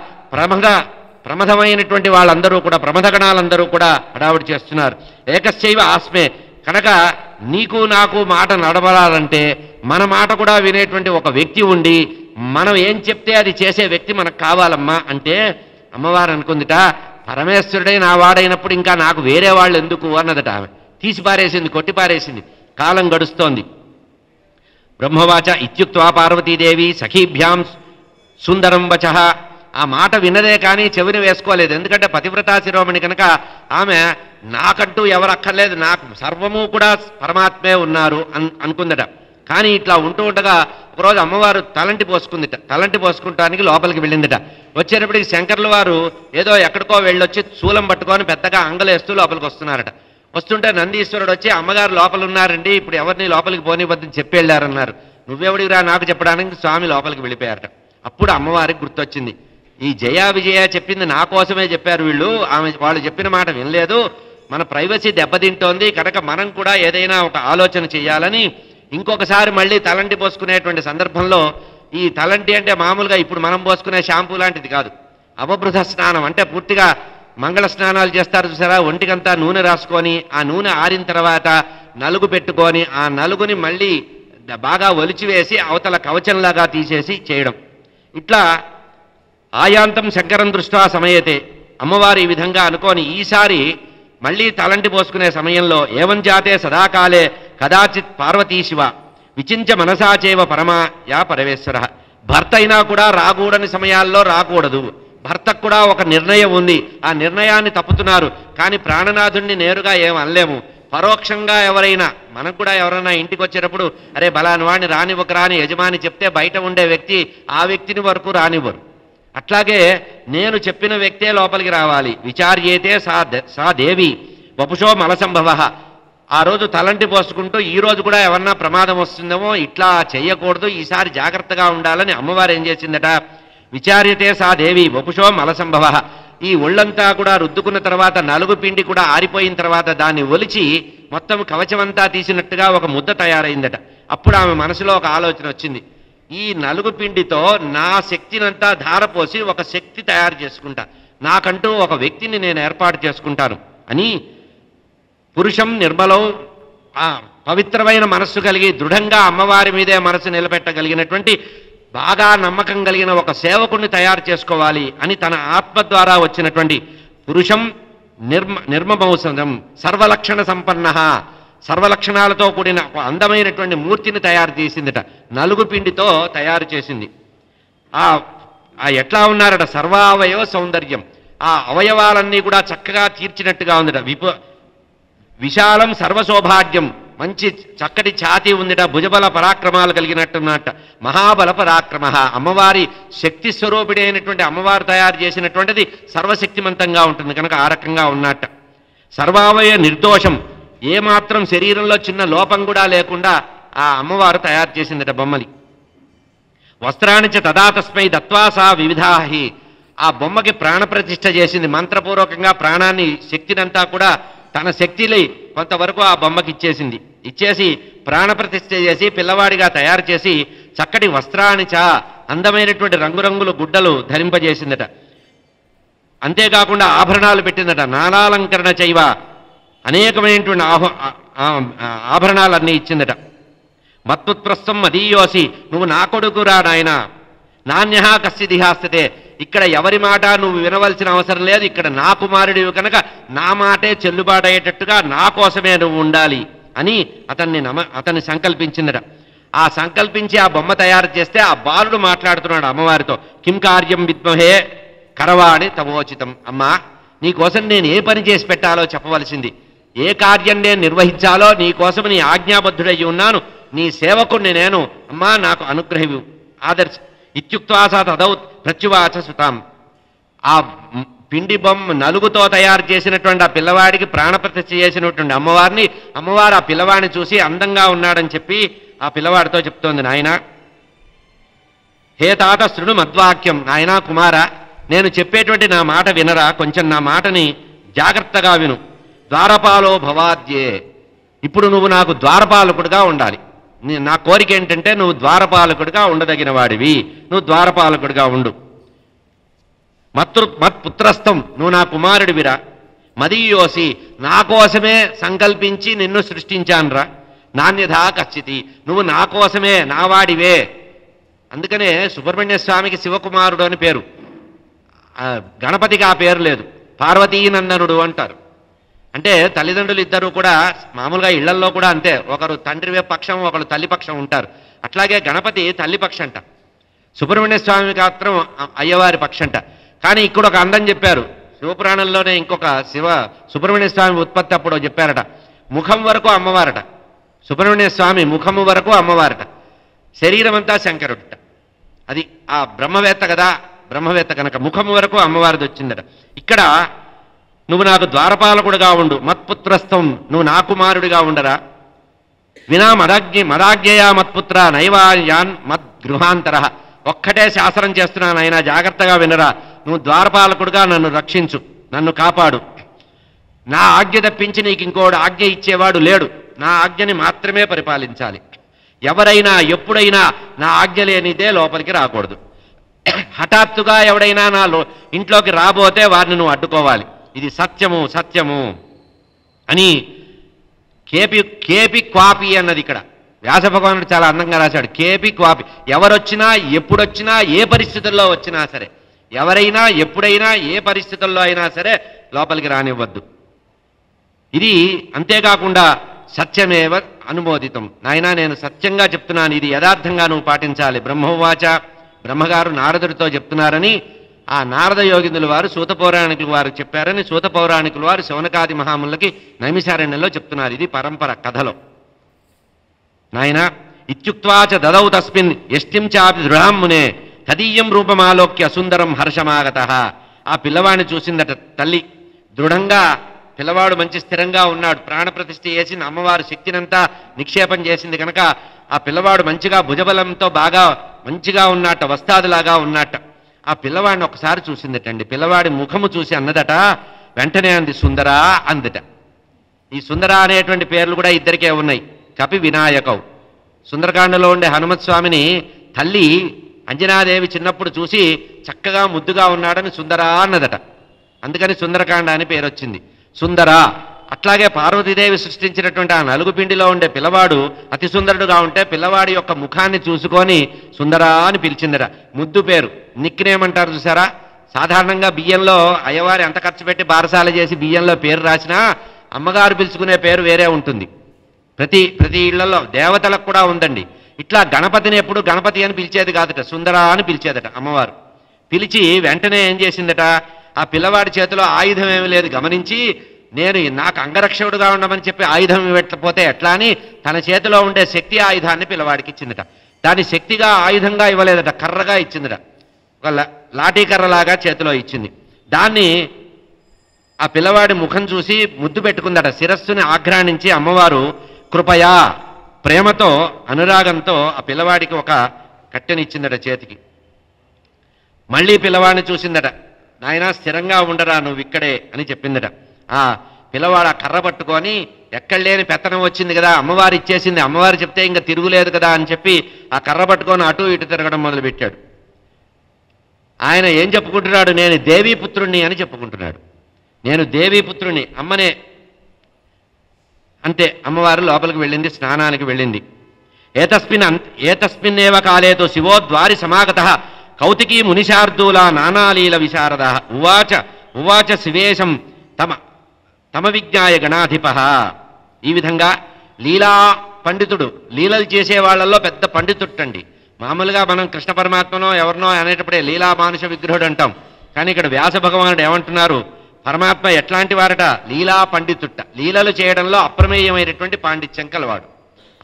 ప్రమదమైనటువంటి వాళ్ళందరూ కూడా ప్రమదగణాలందరూ కూడా హడావుడి చేస్తున్నారు. ఏకశ్చైవ ఆస్మే. కనుక నీకు నాకు మాట నడబడాలంటే మన మాట కూడా వినేటువంటి ఒక వ్యక్తి ఉండి మనం ఏం చెప్తే అది చేసే వ్యక్తి మనకు కావాలమ్మా అంటే, అమ్మవారు అనుకుందిట, పరమేశ్వరుడే నా వాడైనప్పుడు ఇంకా నాకు వేరే వాళ్ళు ఎందుకు అన్నదట. ఆమె తీసిపారేసింది, కొట్టిపారేసింది. కాలం గడుస్తోంది. బ్రహ్మవాచ ఇత్యుక్త్వా పార్వతీదేవి సఖీభ్యాం సుందరం వచః. ఆ మాట విన్నదే కానీ చెవిని వేసుకోలేదు. ఎందుకంటే పతివ్రతా శిరోమణి కనుక ఆమె నాకంటూ ఎవరు అక్కర్లేదు, నాకు సర్వము కూడా పరమాత్మే ఉన్నారు అనుకుందట. కానీ ఇట్లా ఉంటూ ఉండగా ఒకరోజు అమ్మవారు తలంటి పోసుకుందిట. తలంటి పోసుకుంటానికి లోపలికి వెళ్ళిందిట. వచ్చేటప్పటికి శంకర్ల వారు ఏదో ఎక్కడికో వెళ్ళొచ్చి శూలం పట్టుకొని పెద్దగా అంగలేస్తూ లోపలికి వస్తున్నారట. వస్తుంటే నందీశ్వరుడు వచ్చి, అమ్మగారు లోపల ఉన్నారండి, ఇప్పుడు ఎవరిని లోపలికి పోనివ్వద్దని చెప్పి వెళ్ళారన్నారు. నువ్వెవడిరా నాకు చెప్పడానికి? స్వామి లోపలికి వెళ్ళిపోయారట. అప్పుడు అమ్మవారికి గుర్తొచ్చింది, ఈ జయ విజయ చెప్పింది నా కోసమే చెప్పారు వీళ్ళు, వాళ్ళు చెప్పిన మాట వినలేదు, మన ప్రైవసీ దెబ్బతింటోంది, కనుక మనం కూడా ఏదైనా ఒక ఆలోచన చేయాలని ఇంకొకసారి మళ్ళీ తలంటి పోసుకునేటువంటి సందర్భంలో, ఈ తలంటి అంటే మామూలుగా ఇప్పుడు మనం పోసుకునే షాంపూ లాంటిది కాదు, అవబృధ స్నానం అంటే పూర్తిగా మంగళ స్నానాలు చేస్తారు చూసారా, ఒంటికంతా నూనె రాసుకొని ఆ నూనె ఆరిన తర్వాత నలుగు పెట్టుకొని ఆ నలుగుని మళ్ళీ బాగా ఒలిచివేసి అవతల కవచంలాగా తీసేసి చేయడం. ఇట్లా ఆయాంతం శంకరం దృష్ట్యా సమయతే. అమ్మవారు ఈ విధంగా అనుకోని ఈసారి మళ్ళీ తలంటి పోసుకునే సమయంలో ఏవం జాతే సదాకాలే కదాచిత్ పార్వతీ శివ విచించ మనసాచేవ పరమా యా పరమేశ్వర. భర్త అయినా కూడా రాకూడని సమయాల్లో రాకూడదు. భర్తకు కూడా ఒక నిర్ణయం ఉంది, ఆ నిర్ణయాన్ని తప్పుతున్నారు. కానీ ప్రాణనాథుణ్ణి నేరుగా ఏం అనలేము, పరోక్షంగా ఎవరైనా మనకు కూడా ఎవరైనా ఇంటికి వచ్చేటప్పుడు అరే బలాని వాడిని రానివ్వక రాని యజమాని చెప్తే బయట ఉండే వ్యక్తి ఆ వ్యక్తిని వరకు రానివ్వరు. అట్లాగే నేను చెప్పిన వ్యక్తే లోపలికి రావాలి. విచార్యేతే సా దేవి వపుషో మలసంభవ. ఆ రోజు తలంటి పోసుకుంటూ ఈ రోజు కూడా ఎవరన్నా ప్రమాదం వస్తుందేమో, ఇట్లా చెయ్యకూడదు, ఈసారి జాగ్రత్తగా ఉండాలని అమ్మవారు ఏం చేసిందట, విచార్యతే సా దేవి వపుషో మలసంభవ. ఈ ఒళ్ళంతా కూడా రుద్దుకున్న తర్వాత నలుగు పిండి కూడా ఆరిపోయిన తర్వాత దాన్ని ఒలిచి మొత్తం కవచమంతా తీసినట్టుగా ఒక ముద్ద తయారైందట. అప్పుడు ఆమె మనసులో ఒక ఆలోచన వచ్చింది, ఈ నలుగు పిండితో నా శక్తినంతా ధారపోసి ఒక శక్తి తయారు చేసుకుంటా, నాకంటూ ఒక వ్యక్తిని నేను ఏర్పాటు చేసుకుంటాను అని పురుషం నిర్మలం పవిత్రమైన మనస్సు కలిగి దృఢంగా అమ్మవారి మీదే మనసు నిలబెట్టగలిగినటువంటి బాగా నమ్మకం కలిగిన ఒక సేవకుడిని తయారు చేసుకోవాలి అని తన ఆత్మ ద్వారా వచ్చినటువంటి పురుషం నిర్మమౌసదం సర్వలక్షణ సంపన్న, సర్వలక్షణాలతో కూడిన అందమైనటువంటి మూర్తిని తయారు చేసిందిట. నలుగు పిండితో తయారు చేసింది. ఎట్లా ఉన్నారట, సర్వావయవ సౌందర్యం, ఆ అవయవాలన్నీ కూడా చక్కగా తీర్చినట్టుగా ఉందిట. విశాలం సర్వశోభాగ్యం, మంచి చక్కటి ఛాతీ ఉందిట. భుజబల పరాక్రమాలు కలిగినట్టున్నట్ట. మహాబల పరాక్రమ, అమ్మవారి శక్తి స్వరూపిడి అయినటువంటి అమ్మవారు తయారు చేసినటువంటిది సర్వశక్తిమంతంగా ఉంటుంది కనుక ఆ రకంగా ఉన్నట్ట. సర్వావయ నిర్దోషం, ఏమాత్రం శరీరంలో చిన్న లోపం కూడా లేకుండా ఆ అమ్మవారు తయారు చేసిందట బొమ్మలి. వస్త్రానిచ తదా తస్మై దత్వా సా వివిధాహి, ఆ బొమ్మకి ప్రాణప్రతిష్ఠ చేసింది. మంత్రపూర్వకంగా ప్రాణాన్ని, శక్తినంతా కూడా తన శక్తిని కొంతవరకు ఆ బొమ్మకి ఇచ్చేసింది. ఇచ్చేసి ప్రాణప్రతిష్ఠ చేసి పిల్లవాడిగా తయారు చేసి చక్కటి వస్త్రానిచ, అందమైనటువంటి రంగురంగుల గుడ్డలు ధరింపజేసిందట. అంతేకాకుండా ఆభరణాలు పెట్టిందట. నానాలంకరణ చైవ, అనేకమైనటువంటి ఆభరణాలన్నీ ఇచ్చిందట. మత్పుత్ప్రస్థం మదీయోసి, నువ్వు నా కొడుకురా నాయన. నాణ్య కస్యదిహాస్తతే, ఇక్కడ ఎవరి మాట నువ్వు వినవలసిన అవసరం లేదు, ఇక్కడ నా కుమారుడివి కనుక నా మాటే చెల్లుబాటు అయ్యేటట్టుగా నా కోసమే నువ్వు ఉండాలి అని అతన్ని సంకల్పించిందట. ఆ సంకల్పించి ఆ బొమ్మ తయారు చేస్తే ఆ బాలుడు మాట్లాడుతున్నాడు అమ్మవారితో. కిం కార్యం విద్మహే కరవాణి తవోచితం, అమ్మా నీకోసం నేను ఏ పని చేసి పెట్టాలో చెప్పవలసింది, ఏ కార్యం నేను నిర్వహించాలో నీకోసం నీ ఆజ్ఞాబద్ధుడయ్యి ఉన్నాను, నీ సేవకుణ్ణి నేను, అమ్మా నాకు అనుగ్రహివు ఆదర్శ. ఇత్యుక్త్వాసా తదౌ ప్రత్యువాచ సుతాం, ఆ పిండి బొమ్మ నలుగుతో తయారు చేసినటువంటి ఆ పిల్లవాడికి ప్రాణప్రతిష్ఠ చేసినటువంటి అమ్మవారిని, అమ్మవారు ఆ పిల్లవాడిని చూసి అందంగా ఉన్నాడని చెప్పి ఆ పిల్లవాడితో చెప్తోంది, నాయన హే తాత శృణు మద్వాక్యం, నాయనా కుమార నేను చెప్పేటువంటి నా మాట వినరా, కొంచెం నా మాటని జాగ్రత్తగా విను. ద్వారపాలో భవాద్యే, ఇప్పుడు నువ్వు నాకు ద్వారపాలకుడిగా ఉండాలి. నా కోరిక ఏంటంటే నువ్వు ద్వారపాలకుడిగా ఉండదగిన వాడివి, నువ్వు ద్వారపాలకుడిగా ఉండు. మత్పుత్రస్థం, నువ్వు నా కుమారుడివిరా. మదీయోసి, నా కోసమే సంకల్పించి నిన్ను సృష్టించానురా. నాణ్యథా కశ్చితి, నువ్వు నా కోసమే, నా వాడివే. అందుకనే సుబ్రహ్మణ్య స్వామికి శివకుమారుడు అని పేరు, గణపతికి ఆ పేరు లేదు, పార్వతీనందనుడు అంటారు. అంటే తల్లిదండ్రులు ఇద్దరు కూడా మామూలుగా ఇళ్లల్లో కూడా అంతే, ఒకరు తండ్రి పక్షం ఒకరు తల్లి పక్షం ఉంటారు. అట్లాగే గణపతి తల్లి పక్షంట, సుబ్రహ్మణ్య స్వామి మాత్రం అయ్యవారి పక్షంట. కానీ ఇక్కడ ఒక అందం చెప్పారు శివపురాణంలోనే, ఇంకొక సుబ్రహ్మణ్య స్వామి ఉత్పత్తి అప్పుడు చెప్పారట, ముఖం వరకు అమ్మవారట. సుబ్రహ్మణ్య స్వామి ముఖము వరకు అమ్మవారట, శరీరం అంతా శంకరుడిట. అది ఆ బ్రహ్మవేత్త కదా, బ్రహ్మవేత్త కనుక ముఖము వరకు అమ్మవారిది వచ్చిందట. ఇక్కడ నువ్వు నాకు ద్వారపాలకుడిగా ఉండు. మత్పుత్రస్థం, నువ్వు నా కుమారుడిగా ఉండరా. వినా మదాజ్ఞయా మత్పుత్ర నైవాయాన్ మద్గృహాంతర, ఒక్కటే శాసనం చేస్తున్నాను ఆయన, జాగ్రత్తగా వినరా. నువ్వు ద్వారపాలకుడిగా నన్ను రక్షించు, నన్ను కాపాడు. నా ఆజ్ఞ తప్పించి నీకు ఇంకోడు ఆజ్ఞ ఇచ్చేవాడు లేడు, నా ఆజ్ఞని మాత్రమే పరిపాలించాలి. ఎవరైనా ఎప్పుడైనా నా ఆజ్ఞ లేనిదే లోపలికి రాకూడదు. హఠాత్తుగా ఎవడైనా నా ఇంట్లోకి రాబోతే వారిని నువ్వు అడ్డుకోవాలి. ఇది సత్యము సత్యము అని కేపి క్వాపి అన్నది ఇక్కడ వ్యాస భగవానుడు చాలా అందంగా రాశాడు. కేపి క్వాపి, ఎవరొచ్చినా ఎప్పుడొచ్చినా ఏ పరిస్థితుల్లో వచ్చినా సరే, ఎవరైనా ఎప్పుడైనా ఏ పరిస్థితుల్లో అయినా సరే లోపలికి రానివ్వద్దు. ఇది అంతేకాకుండా సత్యమేవ అనుమోదితం, నాయనా నేను సత్యంగా చెప్తున్నాను, ఇది యథార్థంగా నువ్వు పాటించాలి. బ్రహ్మవాచ, బ్రహ్మగారు నారదుడితో చెప్తున్నారని ఆ నారద యోగినుల వారు సూత పౌరాణికుల వారు చెప్పారని సూత పౌరాణికుల వారు శౌనకాది మహాములకి నైమిషారణ్యంలో చెప్తున్నారు. ఇది పరంపర కథలో. నాయన ఇత్యుక్త్వాచ దదౌ తస్మిన్ యష్టిం చాపి దృఢాం మునే తదీయం రూపమాలోక్య సుందరం హర్షమాగత. ఆ పిల్లవాడిని చూసిందట తల్లి, దృఢంగా పిల్లవాడు మంచి స్థిరంగా ఉన్నాడు, ప్రాణప్రతిష్ఠ చేసింది, అమ్మవారు శక్తినంతా నిక్షేపం చేసింది కనుక ఆ పిల్లవాడు మంచిగా భుజబలంతో బాగా మంచిగా ఉన్నట్ట, వస్తాదులాగా ఉన్నట్ట. ఆ పిల్లవాడిని ఒకసారి చూసిందటండి. పిల్లవాడి ముఖము చూసి అన్నదట, వెంటనే అంది సుందరా అందట. ఈ సుందర అనేటువంటి పేర్లు కూడా ఇద్దరికే ఉన్నాయి. కపి వినాయకవు, సుందరకాండలో ఉండే హనుమత్ స్వామిని తల్లి అంజనాదేవి చిన్నప్పుడు చూసి చక్కగా ముద్దుగా ఉన్నాడని సుందరా అన్నదట. అందుకని సుందరకాండ అని పేరు వచ్చింది. సుందర అట్లాగే పార్వతీదేవి సృష్టించినటువంటి ఆ నలుగుపిండిలో ఉండే పిల్లవాడు అతి సుందరుడుగా ఉంటే పిల్లవాడి యొక్క ముఖాన్ని చూసుకొని సుందరా అని పిలిచిందట. ముద్దు పేరు, నిక్నేమంటారు చూసారా. సాధారణంగా బియ్యంలో అయ్యవారు ఎంత ఖర్చు పెట్టి బారసాల చేసి బియ్యంలో పేరు రాసినా అమ్మగారు పిలుచుకునే పేరు వేరే ఉంటుంది. ప్రతి ఇళ్లలో దేవతలకు కూడా ఉందండి. ఇట్లా గణపతిని ఎప్పుడు గణపతి అని పిలిచేది కాదట, సుందరా అని పిలిచేదట అమ్మవారు. పిలిచి వెంటనే ఏం చేసిందట, ఆ పిల్లవాడి చేతిలో ఆయుధం ఏమీ లేదు గమనించి, నాకు అంగరక్షకుడుగా ఉండమని చెప్పి ఆయుధం ఇవ్వకపోతే ఎట్లా అని తన చేతిలో ఉండే శక్తి ఆయుధాన్ని పిల్లవాడికి ఇచ్చిందట. దాని శక్తిగా ఆయుధంగా ఇవ్వలేదట, కర్రగా ఇచ్చిందట. ఒక లాఠీ కర్రలాగా చేతిలో ఇచ్చింది. దాన్ని ఆ పిల్లవాడి ముఖం చూసి ముద్దు పెట్టుకుందట. శిరస్సుని ఆఘ్రాణించి అమ్మవారు కృపయా ప్రేమతో అనురాగంతో ఆ పిల్లవాడికి ఒక కట్టెనిచ్చిందట చేతికి. మళ్ళీ పిల్లవాడిని చూసిందట. నాయనా స్థిరంగా ఉండరా నువ్వు ఇక్కడే అని చెప్పిందట. ఆ పిల్లవాడు ఆ కర్ర పట్టుకొని ఎక్కడ లేని పెత్తనం వచ్చింది కదా, అమ్మవారు ఇచ్చేసింది, అమ్మవారు చెప్తే ఇంకా తిరుగులేదు కదా అని చెప్పి ఆ కర్ర పట్టుకొని అటు ఇటు తిరగడం మొదలుపెట్టాడు. ఆయన ఏం చెప్పుకుంటున్నాడు, నేను దేవీపుత్రుణ్ణి అని చెప్పుకుంటున్నాడు. నేను దేవీపుత్రుణ్ణి, అమ్మనే. అంతే, అమ్మవారు లోపలికి వెళ్ళింది, స్నానానికి వెళ్ళింది. ఏతస్మిన్నేవ కాలేతో శివో ద్వారి సమాగత కౌతికీ మునిశార్దూలా నానాలీల విశారద ఉవాచ శివేశం తమ విజ్ఞాయ గణాధిప. ఈ విధంగా లీలా పండితుడు, లీలలు చేసే వాళ్ళల్లో పెద్ద పండితుట్టండి. మామూలుగా మనం కృష్ణ పరమాత్మనో ఎవరినో అనేటప్పుడే లీలా మానుష విగ్రహుడు అంటాం. కానీ ఇక్కడ వ్యాస భగవానుడు ఏమంటున్నారు, పరమాత్మ ఎట్లాంటి వారట, లీలా పండితుట్ట. లీలలు చేయడంలో అప్రమేయమైనటువంటి పాండిత్యం కలవాడు.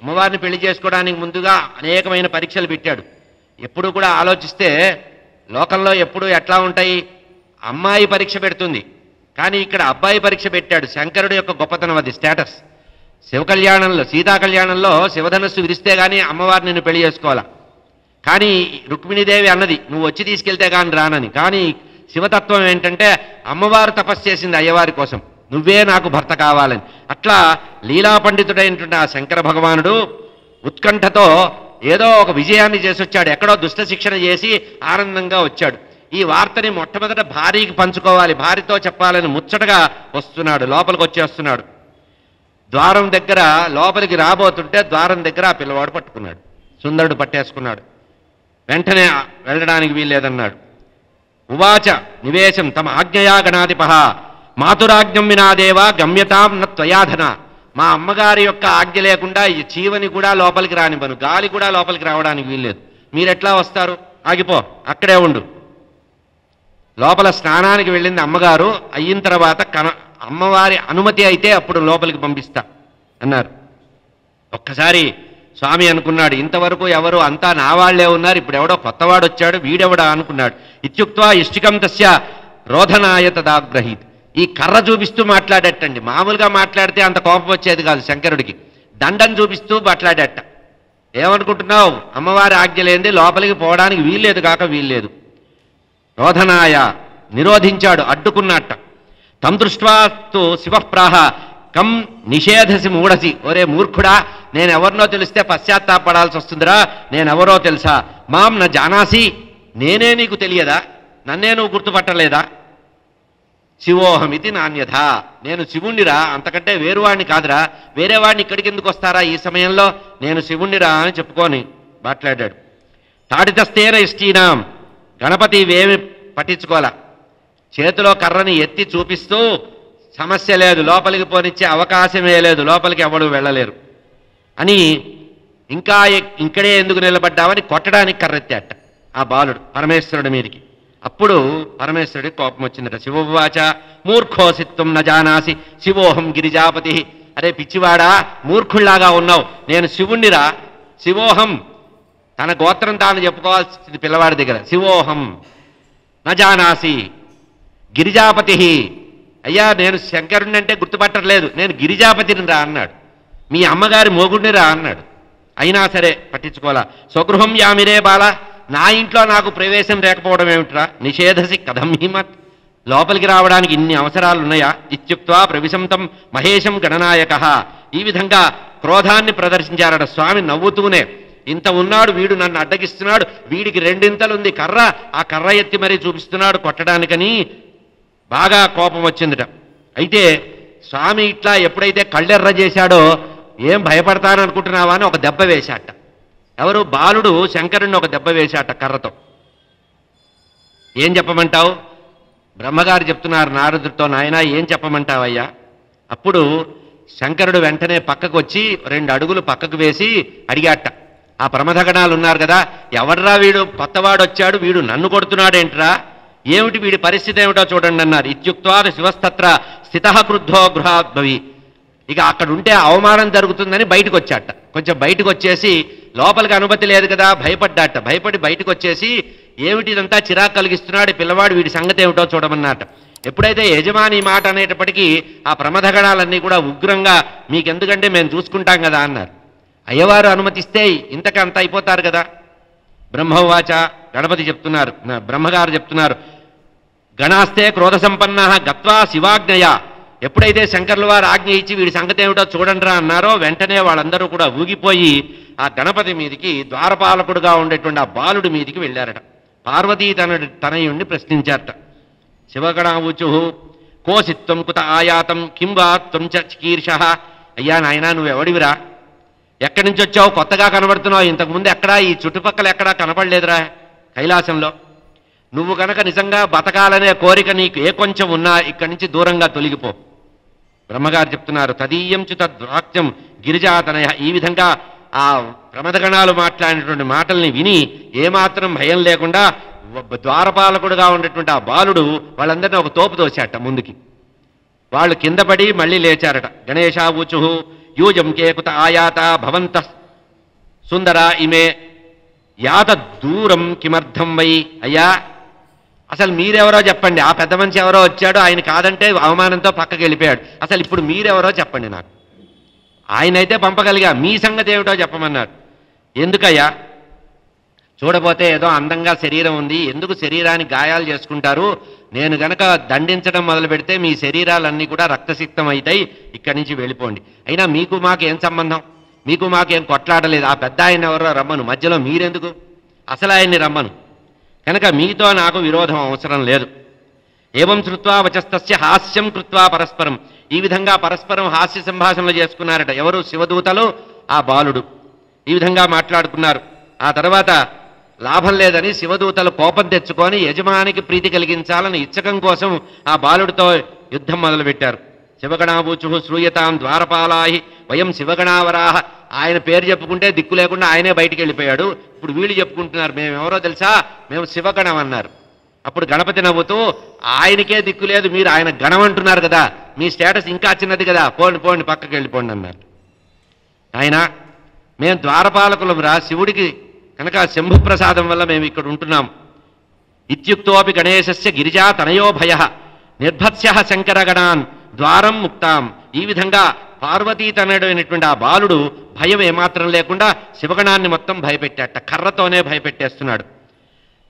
అమ్మవారిని పెళ్లి చేసుకోవడానికి ముందుగా అనేకమైన పరీక్షలు పెట్టాడు. ఎప్పుడు కూడా ఆలోచిస్తే లోకంలో ఎప్పుడు ఎట్లా ఉంటాయి, అమ్మాయి పరీక్ష పెడుతుంది, కానీ ఇక్కడ అబ్బాయి పరీక్ష పెట్టాడు. శంకరుడు యొక్క గొప్పతనం అది, స్టేటస్. శివకళ్యాణంలో, సీతా కళ్యాణంలో శివధనస్సు విరిస్తే కానీ అమ్మవారు నిన్ను పెళ్లి చేసుకోవాలా. కానీ రుక్మిణీదేవి అన్నది, నువ్వు వచ్చి తీసుకెళ్తే కానీ రానని. కానీ శివతత్వం ఏంటంటే అమ్మవారు తపస్సు చేసింది అయ్యవారి కోసం, నువ్వే నాకు భర్త కావాలని. అట్లా లీలా పండితుడైనటువంటి ఆ శంకర భగవానుడు ఉత్కంఠతో ఏదో ఒక విజయాన్ని చేసి వచ్చాడు. ఎక్కడో దుష్ట శిక్షణ చేసి ఆనందంగా వచ్చాడు. ఈ వార్తని మొట్టమొదట భార్యకి పంచుకోవాలి, భార్యతో చెప్పాలని ముచ్చటగా వస్తున్నాడు, లోపలికి వచ్చేస్తున్నాడు. ద్వారం దగ్గర లోపలికి రాబోతుంటే ద్వారం దగ్గర ఆ పిల్లవాడు పట్టుకున్నాడు, సుందరుడు పట్టేసుకున్నాడు. వెంటనే వెళ్ళడానికి వీల్లేదన్నాడు. ఉవాచ నివేశం తమ ఆజ్ఞయా గణాధిప మాతురాజ్ఞం వినాదేవా గమ్యతాం న త్వయాధన. మా అమ్మగారి యొక్క ఆజ్ఞ లేకుండా ఈ చీవని కూడా లోపలికి రానివ్వను, గాలి కూడా లోపలికి రావడానికి వీల్లేదు. మీరెట్లా వస్తారు, ఆగిపో, అక్కడే ఉండు. లోపల స్నానానికి వెళ్ళింది అమ్మగారు. అయిన తర్వాత అమ్మవారి అనుమతి అయితే అప్పుడు లోపలికి పంపిస్తా అన్నారు. ఒక్కసారి స్వామి అనుకున్నాడు, ఇంతవరకు ఎవరు అంతా నా వాళ్లే ఉన్నారు, ఇప్పుడు ఎవడో కొత్తవాడు వచ్చాడు, వీడెవడా అనుకున్నాడు. ఇత్యుక్త్వా ఇష్టికం తస్య రోధనాయ తదాగ్రహీత్. ఈ కర్ర చూపిస్తూ మాట్లాడేటండి. మామూలుగా మాట్లాడితే అంత కోపం వచ్చేది కాదు శంకరుడికి, దండం చూపిస్తూ మాట్లాడేట. ఏమనుకుంటున్నావు, అమ్మవారి ఆజ్ఞ లేనిది లోపలికి పోవడానికి వీల్లేదు కాక వీల్లేదు. రోధనాయ నిరోధించాడు, అడ్డుకున్నట్ట. తం దృష్ట్వాస్తు శివప్రాహ కం నిషేధసి మూఢసి. ఒరే మూర్ఖుడా, నేనెవరినో తెలిస్తే పశ్చాత్తాపడాల్సి వస్తుందిరా, నేనెవరో తెలుసా. మాం నా జానాసి, నేనే నీకు తెలియదా, నన్నే నువ్వు గుర్తుపట్టలేదా. శివోహమితి నాణ్యథ, నేను శివుణ్ణిరా, అంతకంటే వేరువాణ్ణి కాదురా. వేరేవాడిని ఇక్కడికి ఎందుకు వస్తారా ఈ సమయంలో, నేను శివుణ్ణిరా అని చెప్పుకొని మాట్లాడాడు. తాడితస్తేన ఇష్టీనాం. గణపతి ఇవేమి పట్టించుకోలే, చేతిలో కర్రని ఎత్తి చూపిస్తూ సమస్య లేదు, లోపలికి పోనిచ్చే అవకాశమే లేదు, లోపలికి ఎవడు వెళ్ళలేరు అని, ఇంకా ఇక్కడే ఎందుకు నిలబడ్డావని కొట్టడానికి కర్రెత్తాట ఆ బాలుడు పరమేశ్వరుడి మీదికి. అప్పుడు పరమేశ్వరుడికి కోపం వచ్చిందట. శివోవాచ మూర్ఖోసిత్వం న జానాసి శివోహం గిరిజాపతి. అరే పిచ్చివాడా, మూర్ఖుళ్లాగా ఉన్నావు, నేను శివుణ్ణిరా. శివోహం, తన గోత్రం తాను చెప్పుకోవాల్సింది పిల్లవాడి దగ్గర. శివోహం న జానాసి గిరిజాపతి. అయ్యా నేను శంకరుణ్ణి అంటే గుర్తుపట్టలేదు, నేను గిరిజాపతిని రా అన్నాడు. మీ అమ్మగారి మోగుడిని రా అన్నాడు. అయినా సరే పట్టించుకోవాలా. స్వగృహం యామిరే బాల, నా ఇంట్లో నాకు ప్రవేశం లేకపోవడం ఏమిట్రా. నిషేధసి కథం హిమత్, లోపలికి రావడానికి ఇన్ని అవసరాలు ఉన్నాయా. ఇత్యుక్త్వా ప్రవిశంతం మహేశం గణనాయక. ఈ విధంగా క్రోధాన్ని ప్రదర్శించారట స్వామి నవ్వుతూనే. ఇంత ఉన్నాడు వీడు, నన్ను అడ్డగిస్తున్నాడు, వీడికి రెండింతలుంది కర్ర, ఆ కర్ర ఎత్తి మరీ చూపిస్తున్నాడు కొట్టడానికని బాగా కోపం వచ్చిందిట. అయితే స్వామి ఇట్లా ఎప్పుడైతే కళ్ళెర్ర చేశాడో ఏం భయపడతాననుకుంటున్నావా అని ఒక దెబ్బ వేశాట. ఎవరు? బాలుడు శంకరుణ్ణి ఒక దెబ్బ వేశాట కర్రతో. ఏం చెప్పమంటావు? బ్రహ్మగారు చెప్తున్నారు నారదుడితో, నాయనా ఏం చెప్పమంటావయ్యా? అప్పుడు శంకరుడు వెంటనే పక్కకు వచ్చి 2 అడుగులు పక్కకు వేసి అడిగాట, ఆ ప్రమథగణాలు ఉన్నారు కదా, ఎవర్రా వీడు, కొత్తవాడు వచ్చాడు, వీడు నన్ను కొడుతున్నాడేంట్రా, ఏమిటి వీడి పరిస్థితి ఏమిటో చూడండి అన్నారు. ఇత్యుక్త్వా శివస్తత్ర స్థితః క్రుద్ధో గృహాద్భవి. ఇక అక్కడ ఉంటే అవమానం జరుగుతుందని బయటకు వచ్చాట. కొంచెం బయటకు వచ్చేసి, లోపలికి అనుమతి లేదు కదా, భయపడ్డాట. భయపడి బయటకు వచ్చేసి, ఏమిటి ఇదంతా చిరాకు కలిగిస్తున్నాడు పిల్లవాడు, వీడి సంగతి ఏమిటో చూడమన్నట. ఎప్పుడైతే యజమాని మాట అనేటప్పటికీ ఆ ప్రమథగణాలన్నీ కూడా ఉగ్రంగా, మీకెందుకంటే మేము చూసుకుంటాం కదా అన్నారు. అయ్యవారు అనుమతిస్తే ఇంతకంత అయిపోతారు కదా. బ్రహ్మవాచ, గణపతి చెప్తున్నారు, బ్రహ్మగారు చెప్తున్నారు, గణాస్తే క్రోధ సంపన్న గత్వా శివాజ్ఞయ. ఎప్పుడైతే శంకర్ల వారు ఆజ్ఞ ఇచ్చి వీడి సంగతి ఏమిటో చూడండిరా అన్నారో వెంటనే వాళ్ళందరూ కూడా ఊగిపోయి ఆ గణపతి మీదికి, ద్వారపాలకుడుగా ఉండేటువంటి ఆ బాలుడి మీదికి వెళ్ళారట. పార్వతీ తనయుణ్ణి ప్రశ్నించారట. శివగణావుచు కోసిత్వం కుత ఆయాతం కిం వా త్వం చ చికీర్ష. అయ్యా నాయనా నువ్వెవడివిరా, ఎక్కడి నుంచి వచ్చావు, కొత్తగా కనబడుతున్నావు, ఇంతకుముందు ఎక్కడా ఈ చుట్టుపక్కల ఎక్కడా కనపడలేదురా కైలాసంలో. నువ్వు గనక నిజంగా బతకాలనే కోరిక నీకు ఏ కొంచెం ఉన్నా ఇక్కడి నుంచి దూరంగా తొలగిపో. బ్రహ్మగారు చెప్తున్నారు, తదీయం చు తద్వాక్యం గిరిజాతనయ. ఈ విధంగా ఆ ప్రమథగణాలు మాట్లాడినటువంటి మాటల్ని విని ఏమాత్రం భయం లేకుండా ద్వారపాలకుడుగా ఉండేటువంటి ఆ బాలుడు వాళ్ళందరినీ ఒక తోపు తోశాట ముందుకి. వాళ్ళు కింద పడి మళ్ళీ లేచారట. గణేశావుచు యూజం కేకుత ఆయాత భవంత సుందర ఇమే యాత దూరం కిమర్థం వై. అయ్యా అసలు మీరెవరో చెప్పండి, ఆ పెద్ద మనిషి ఎవరో వచ్చాడు, ఆయన కాదంటే అవమానంతో పక్కకి వెళ్ళిపోయాడు, అసలు ఇప్పుడు మీరెవరో చెప్పండి నాకు. ఆయనైతే పంపగలిగా, మీ సంగతి ఏమిటో చెప్పమన్నారు. ఎందుకయ్యా, చూడబోతే ఏదో అందంగా శరీరం ఉంది, ఎందుకు శరీరానికి గాయాలు చేసుకుంటారు, నేను గనక దండించడం మొదలు పెడితే మీ శరీరాలన్నీ కూడా రక్తసిక్తం అవుతాయి, ఇక్కడి నుంచి వెళ్ళిపోండి. అయినా మీకు మాకేం సంబంధం, మీకు మాకేం కొట్లాడలేదు, ఆ పెద్ద ఆయన ఎవరో రమ్మను, మధ్యలో మీరెందుకు, అసలు ఆయన్ని రమ్మను, కనుక మీతో నాకు విరోధం అవసరం లేదు. ఏవం శ్రుత్వా వచస్తస్య హాస్యం కృత్వా పరస్పరం. ఈ విధంగా పరస్పరం హాస్య సంభాషణలు చేసుకున్నారట. ఎవరు? శివదూతలు, ఆ బాలుడు. ఈ విధంగా మాట్లాడుకున్నారు. ఆ తర్వాత లాభం లేదని శివదూతలు కోపం తెచ్చుకొని యజమానికి ప్రీతి కలిగించాలని ఇచ్చకం కోసం ఆ బాలుడితో యుద్ధం మొదలుపెట్టారు. శివగణాభూచు శ్రూయతాం ద్వారపాలాహి వయం శివగణావరాహ. ఆయన పేరు చెప్పుకుంటే దిక్కు లేకుండా ఆయనే బయటికి వెళ్ళిపోయాడు. ఇప్పుడు వీళ్ళు చెప్పుకుంటున్నారు, మేమెవరో తెలుసా, మేము శివగణం అన్నారు. అప్పుడు గణపతి నవ్వుతూ, ఆయనకే దిక్కు లేదు, మీరు ఆయన గణం అంటున్నారు కదా, మీ స్టేటస్ ఇంకా చిన్నది కదా, పోండి పోండి పక్కకి వెళ్ళిపోండి అన్నారు. ఆయన మేము ద్వారపాలకులం రా, శివుడికి కనుక శంభు ప్రసాదం వల్ల మేము ఇక్కడ ఉంటున్నాం. ఇత్యుక్తోపి గణేశస్య గిరిజా తనయో భయ నిర్భత్స్య శంకరగణాన్ ద్వారం ముక్తాం. ఈ విధంగా పార్వతీ తనయుడైనటువంటి ఆ బాలుడు భయం ఏమాత్రం లేకుండా శివగణాన్ని మొత్తం భయపెట్టాట, కర్రతోనే భయపెట్టేస్తున్నాడు.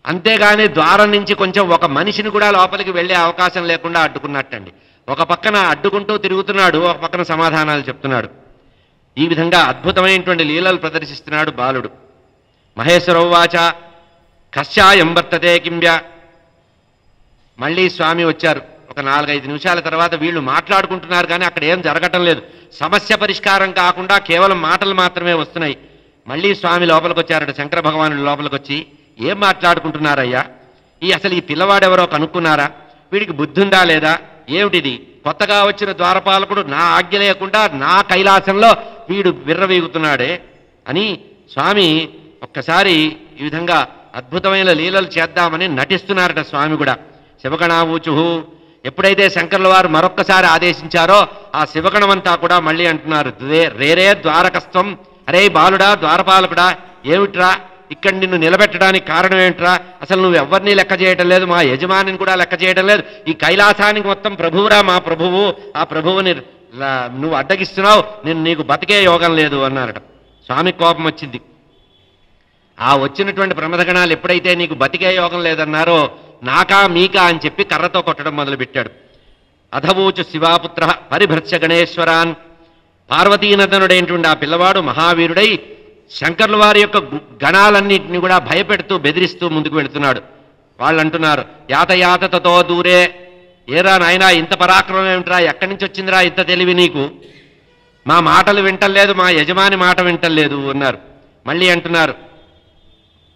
అంతేగాని ద్వారం నుంచి కొంచెం ఒక మనిషిని కూడా లోపలికి వెళ్ళే అవకాశం లేకుండా అడ్డుకున్నట్టండి. ఒక పక్కన అడ్డుకుంటూ తిరుగుతున్నాడు, ఒక పక్కన సమాధానాలు చెప్తున్నాడు. ఈ విధంగా అద్భుతమైనటువంటి లీలలు ప్రదర్శిస్తున్నాడు బాలుడు. మహేశ్వరౌవాచ కశ్యాయం వర్తతే కింబ్య. మళ్ళీ స్వామి వచ్చారు. ఒక 4-5 నిమిషాల తర్వాత వీళ్ళు మాట్లాడుకుంటున్నారు, కానీ అక్కడ ఏం జరగటం లేదు. సమస్య పరిష్కారం కాకుండా కేవలం మాటలు మాత్రమే వస్తున్నాయి. మళ్ళీ స్వామి లోపలికి వచ్చారట. శంకర భగవానుడు లోపలికి వచ్చి, ఏం మాట్లాడుకుంటున్నారయ్యా, అసలు ఈ పిల్లవాడెవరో కనుక్కున్నారా, వీడికి బుద్ధి ఉందా లేదా, ఏమిటిది, కొత్తగా వచ్చిన ద్వారపాలకుడు నా ఆజ్ఞ లేకుండా నా కైలాసంలో వీడు విర్రవీగుతున్నాడే అని స్వామి ఒక్కసారి ఈ విధంగా అద్భుతమైన లీలలు చేద్దామని నటిస్తున్నారట స్వామి కూడా. శివగణావూచు. ఎప్పుడైతే శంకర్ల వారు మరొక్కసారి ఆదేశించారో ఆ శివగణమంతా కూడా మళ్ళీ అంటున్నారు, రేరే ద్వారకస్త్వం. అరే బాలుడా, ద్వారపాలకుడా, ఏమిట్రా ఇక్కడ నిన్ను నిలబెట్టడానికి కారణం ఏంట్రా, అసలు నువ్వు ఎవరిని లెక్క చేయటం లేదు, మా యజమానిని కూడా లెక్క చేయటం లేదు, ఈ కైలాసానికి మొత్తం ప్రభువురా మా ప్రభువు, ఆ ప్రభువుని నువ్వు అడ్డగిస్తున్నావు, నీకు బతికే యోగం లేదు అన్నారట. స్వామికి కోపం వచ్చింది. ఆ వచ్చినటువంటి ప్రమథగణాలు ఎప్పుడైతే నీకు బతికే యోగం లేదన్నారో నాకా మీకా అని చెప్పి కర్రతో కొట్టడం మొదలుపెట్టాడు. అధవూచు శివాపుత్ర పరిభృత్య గణేశ్వరాన్. పార్వతీనదనుడైనటువంటి ఆ పిల్లవాడు మహావీరుడై శంకర్ల వారి యొక్క గణాలన్నింటినీ కూడా భయపెడుతూ బెదిరిస్తూ ముందుకు వెళుతున్నాడు. వాళ్ళు అంటున్నారు, యాతయాత తతో దూరే ఏరా నాయనా ఇంత పరాక్రమం ఏమిట్రా, ఎక్కడి నుంచి వచ్చిందిరా ఇంత తెలివి నీకు, మా మాటలు వింటలేదు, మా యజమాని మాట వింటలేదు అన్నారు. మళ్ళీ అంటున్నారు,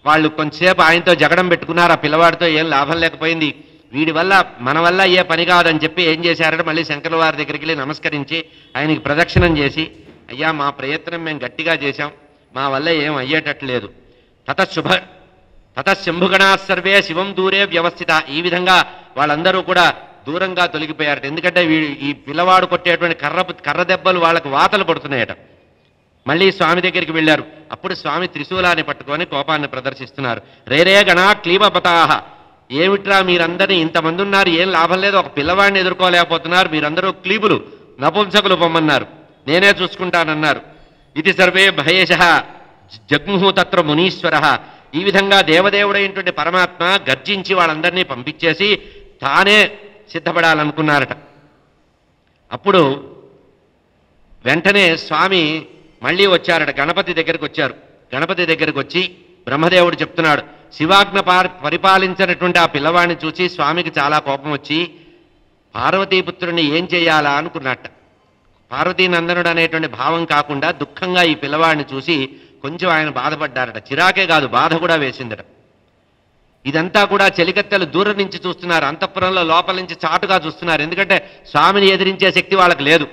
వాళ్ళు కొంచెంసేపు ఆయనతో జగడం పెట్టుకున్నారు, ఆ పిల్లవాడితో ఏం లాభం లేకపోయింది, వీడి వల్ల మన వల్ల ఏ పని కాదని చెప్పి ఏం చేశారంటే మళ్ళీ శంకరుల వారి దగ్గరికి వెళ్ళి నమస్కరించి ఆయనకి ప్రదక్షిణం చేసి, అయ్యా మా ప్రయత్నం మేము గట్టిగా చేశాం, మా వల్ల ఏం అయ్యేటట్లేదు, తతశంభుగణా సర్వే శివం దూరే వ్యవస్థిత. ఈ విధంగా వాళ్ళందరూ కూడా దూరంగా తొలగిపోయారట. ఎందుకంటే ఈ పిల్లవాడు కొట్టేటువంటి కర్ర దెబ్బలు వాళ్ళకు వాతలు పడుతున్నాయట. మళ్ళీ స్వామి దగ్గరికి వెళ్ళారు. అప్పుడు స్వామి త్రిశూలాన్ని పట్టుకొని కోపాన్ని ప్రదర్శిస్తున్నారు. రేరే గణా క్లీమపతాహ, ఏమిట్రా మీరందరినీ ఇంతమంది ఉన్నారు, ఏం లాభం లేదు, ఒక పిల్లవాడిని ఎదుర్కోలేకపోతున్నారు, మీరందరూ క్లీబులు నపుంసకులు పొమ్మన్నారు, నేనే చూసుకుంటానన్నారు. ఇది సర్వే భయేశ జగ్ముహు తత్ర మునీశ్వర. ఈ విధంగా దేవదేవుడైనటువంటి పరమాత్మ గర్జించి వాళ్ళందరినీ పంపించేసి తానే సిద్ధపడాలనుకున్నారట. అప్పుడు వెంటనే స్వామి మళ్ళీ వచ్చారట, గణపతి దగ్గరికి వచ్చారు. గణపతి దగ్గరికి వచ్చి బ్రహ్మదేవుడు చెప్తున్నాడు, శివాజ్ఞ పరిపాలించినటువంటి ఆ పిల్లవాడిని చూసి స్వామికి చాలా కోపం వచ్చి పార్వతీపుత్రుని ఏం చేయాలా అనుకున్నట్ట. పార్వతీనందనుడు అనేటువంటి భావం కాకుండా దుఃఖంగా ఈ పిల్లవాడిని చూసి కొంచెం ఆయన బాధపడ్డారట. చిరాకే కాదు, బాధ కూడా వేసిందట. ఇదంతా కూడా చెలికత్తెలు దూరం నుంచి చూస్తున్నారు, అంతఃపురంలో లోపల నుంచి చాటుగా చూస్తున్నారు. ఎందుకంటే స్వామిని ఎదిరించే శక్తి వాళ్ళకి లేదు.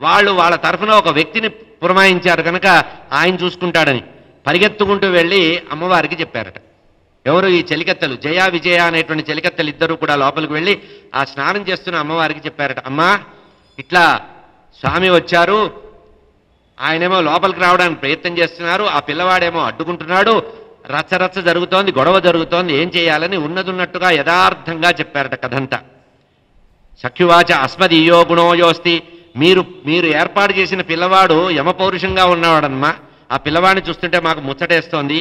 వాళ్ళు వాళ్ళ తరఫున ఒక వ్యక్తిని పురమాయించారు కనుక ఆయన చూసుకుంటాడని పరిగెత్తుకుంటూ వెళ్ళి అమ్మవారికి చెప్పారట. ఎవరు? ఈ చెలికత్తెలు, జయ విజయ అనేటువంటి చెలికత్తెలు ఇద్దరు కూడా లోపలికి వెళ్ళి ఆ స్నానం చేస్తున్న అమ్మవారికి చెప్పారట. అమ్మా, ఇట్లా స్వామి వచ్చారు, ఆయనేమో లోపలికి రావడానికి ప్రయత్నం చేస్తున్నారు, ఆ పిల్లవాడేమో అడ్డుకుంటున్నాడు, రచ్చరచ్చ జరుగుతోంది, గొడవ జరుగుతోంది, ఏం చేయాలని ఉన్నదున్నట్టుగా యథార్థంగా చెప్పారట కథంతా. సఖ్యువాచ అస్మదీయో గుణోయోస్తి, మీరు ఏర్పాటు చేసిన పిల్లవాడు యమపౌరుషంగా ఉన్నవాడమ్మా, ఆ పిల్లవాడిని చూస్తుంటే మాకు ముచ్చటేస్తోంది,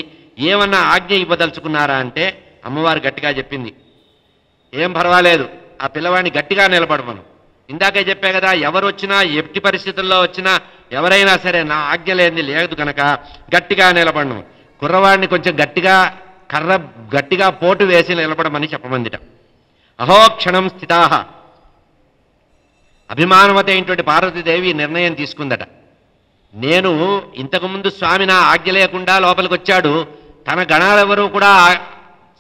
ఏమన్నా ఆజ్ఞ ఇవ్వదలుచుకున్నారా అంటే అమ్మవారు గట్టిగా చెప్పింది, ఏం పర్వాలేదు, ఆ పిల్లవాడిని గట్టిగా నిలబడమను. ఇందాకే చెప్పే కదా, ఎవరు వచ్చినా ఎట్టి పరిస్థితుల్లో వచ్చినా ఎవరైనా సరే నా ఆజ్ఞ లేనిది లేదు కనుక గట్టిగా నిలబడను. కుర్రవాడిని కొంచెం గట్టిగా పోటు వేసి నిలబడమని చెప్పమందిట. అహో క్షణం స్థితాహ, అభిమానవతి అయినటువంటి పార్వతీదేవి నిర్ణయం తీసుకుందట. నేను ఇంతకుముందు స్వామి నా ఆజ్ఞ లేకుండా లోపలికి వచ్చాడు, తన గణాలెవరూ కూడా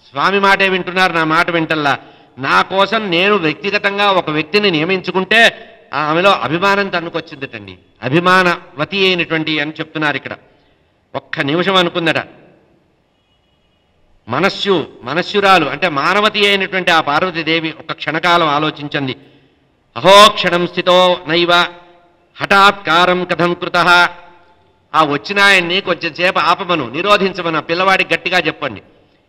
స్వామి మాటే వింటున్నారు, నా మాట వింటల్లా. నా కోసం నేను వ్యక్తిగతంగా ఒక వ్యక్తిని నియమించుకుంటే ఆమెలో అభిమానం తన్నుకొచ్చిందటండి. అభిమానవతి అయినటువంటి అని చెప్తున్నారు ఇక్కడ. ఒక్క నిమిషం అనుకుందట. మనస్సురాలు అంటే మానవతి అయినటువంటి ఆ పార్వతీదేవి ఒక క్షణకాలం ఆలోచించింది. అహో క్షణం స్థితో నైవ హఠాత్కారం కథం కృత. ఆ వచ్చిన ఆయన్ని కొంచెం సేపు ఆపమను, నిరోధించమను, ఆ పిల్లవాడికి గట్టిగా చెప్పండి.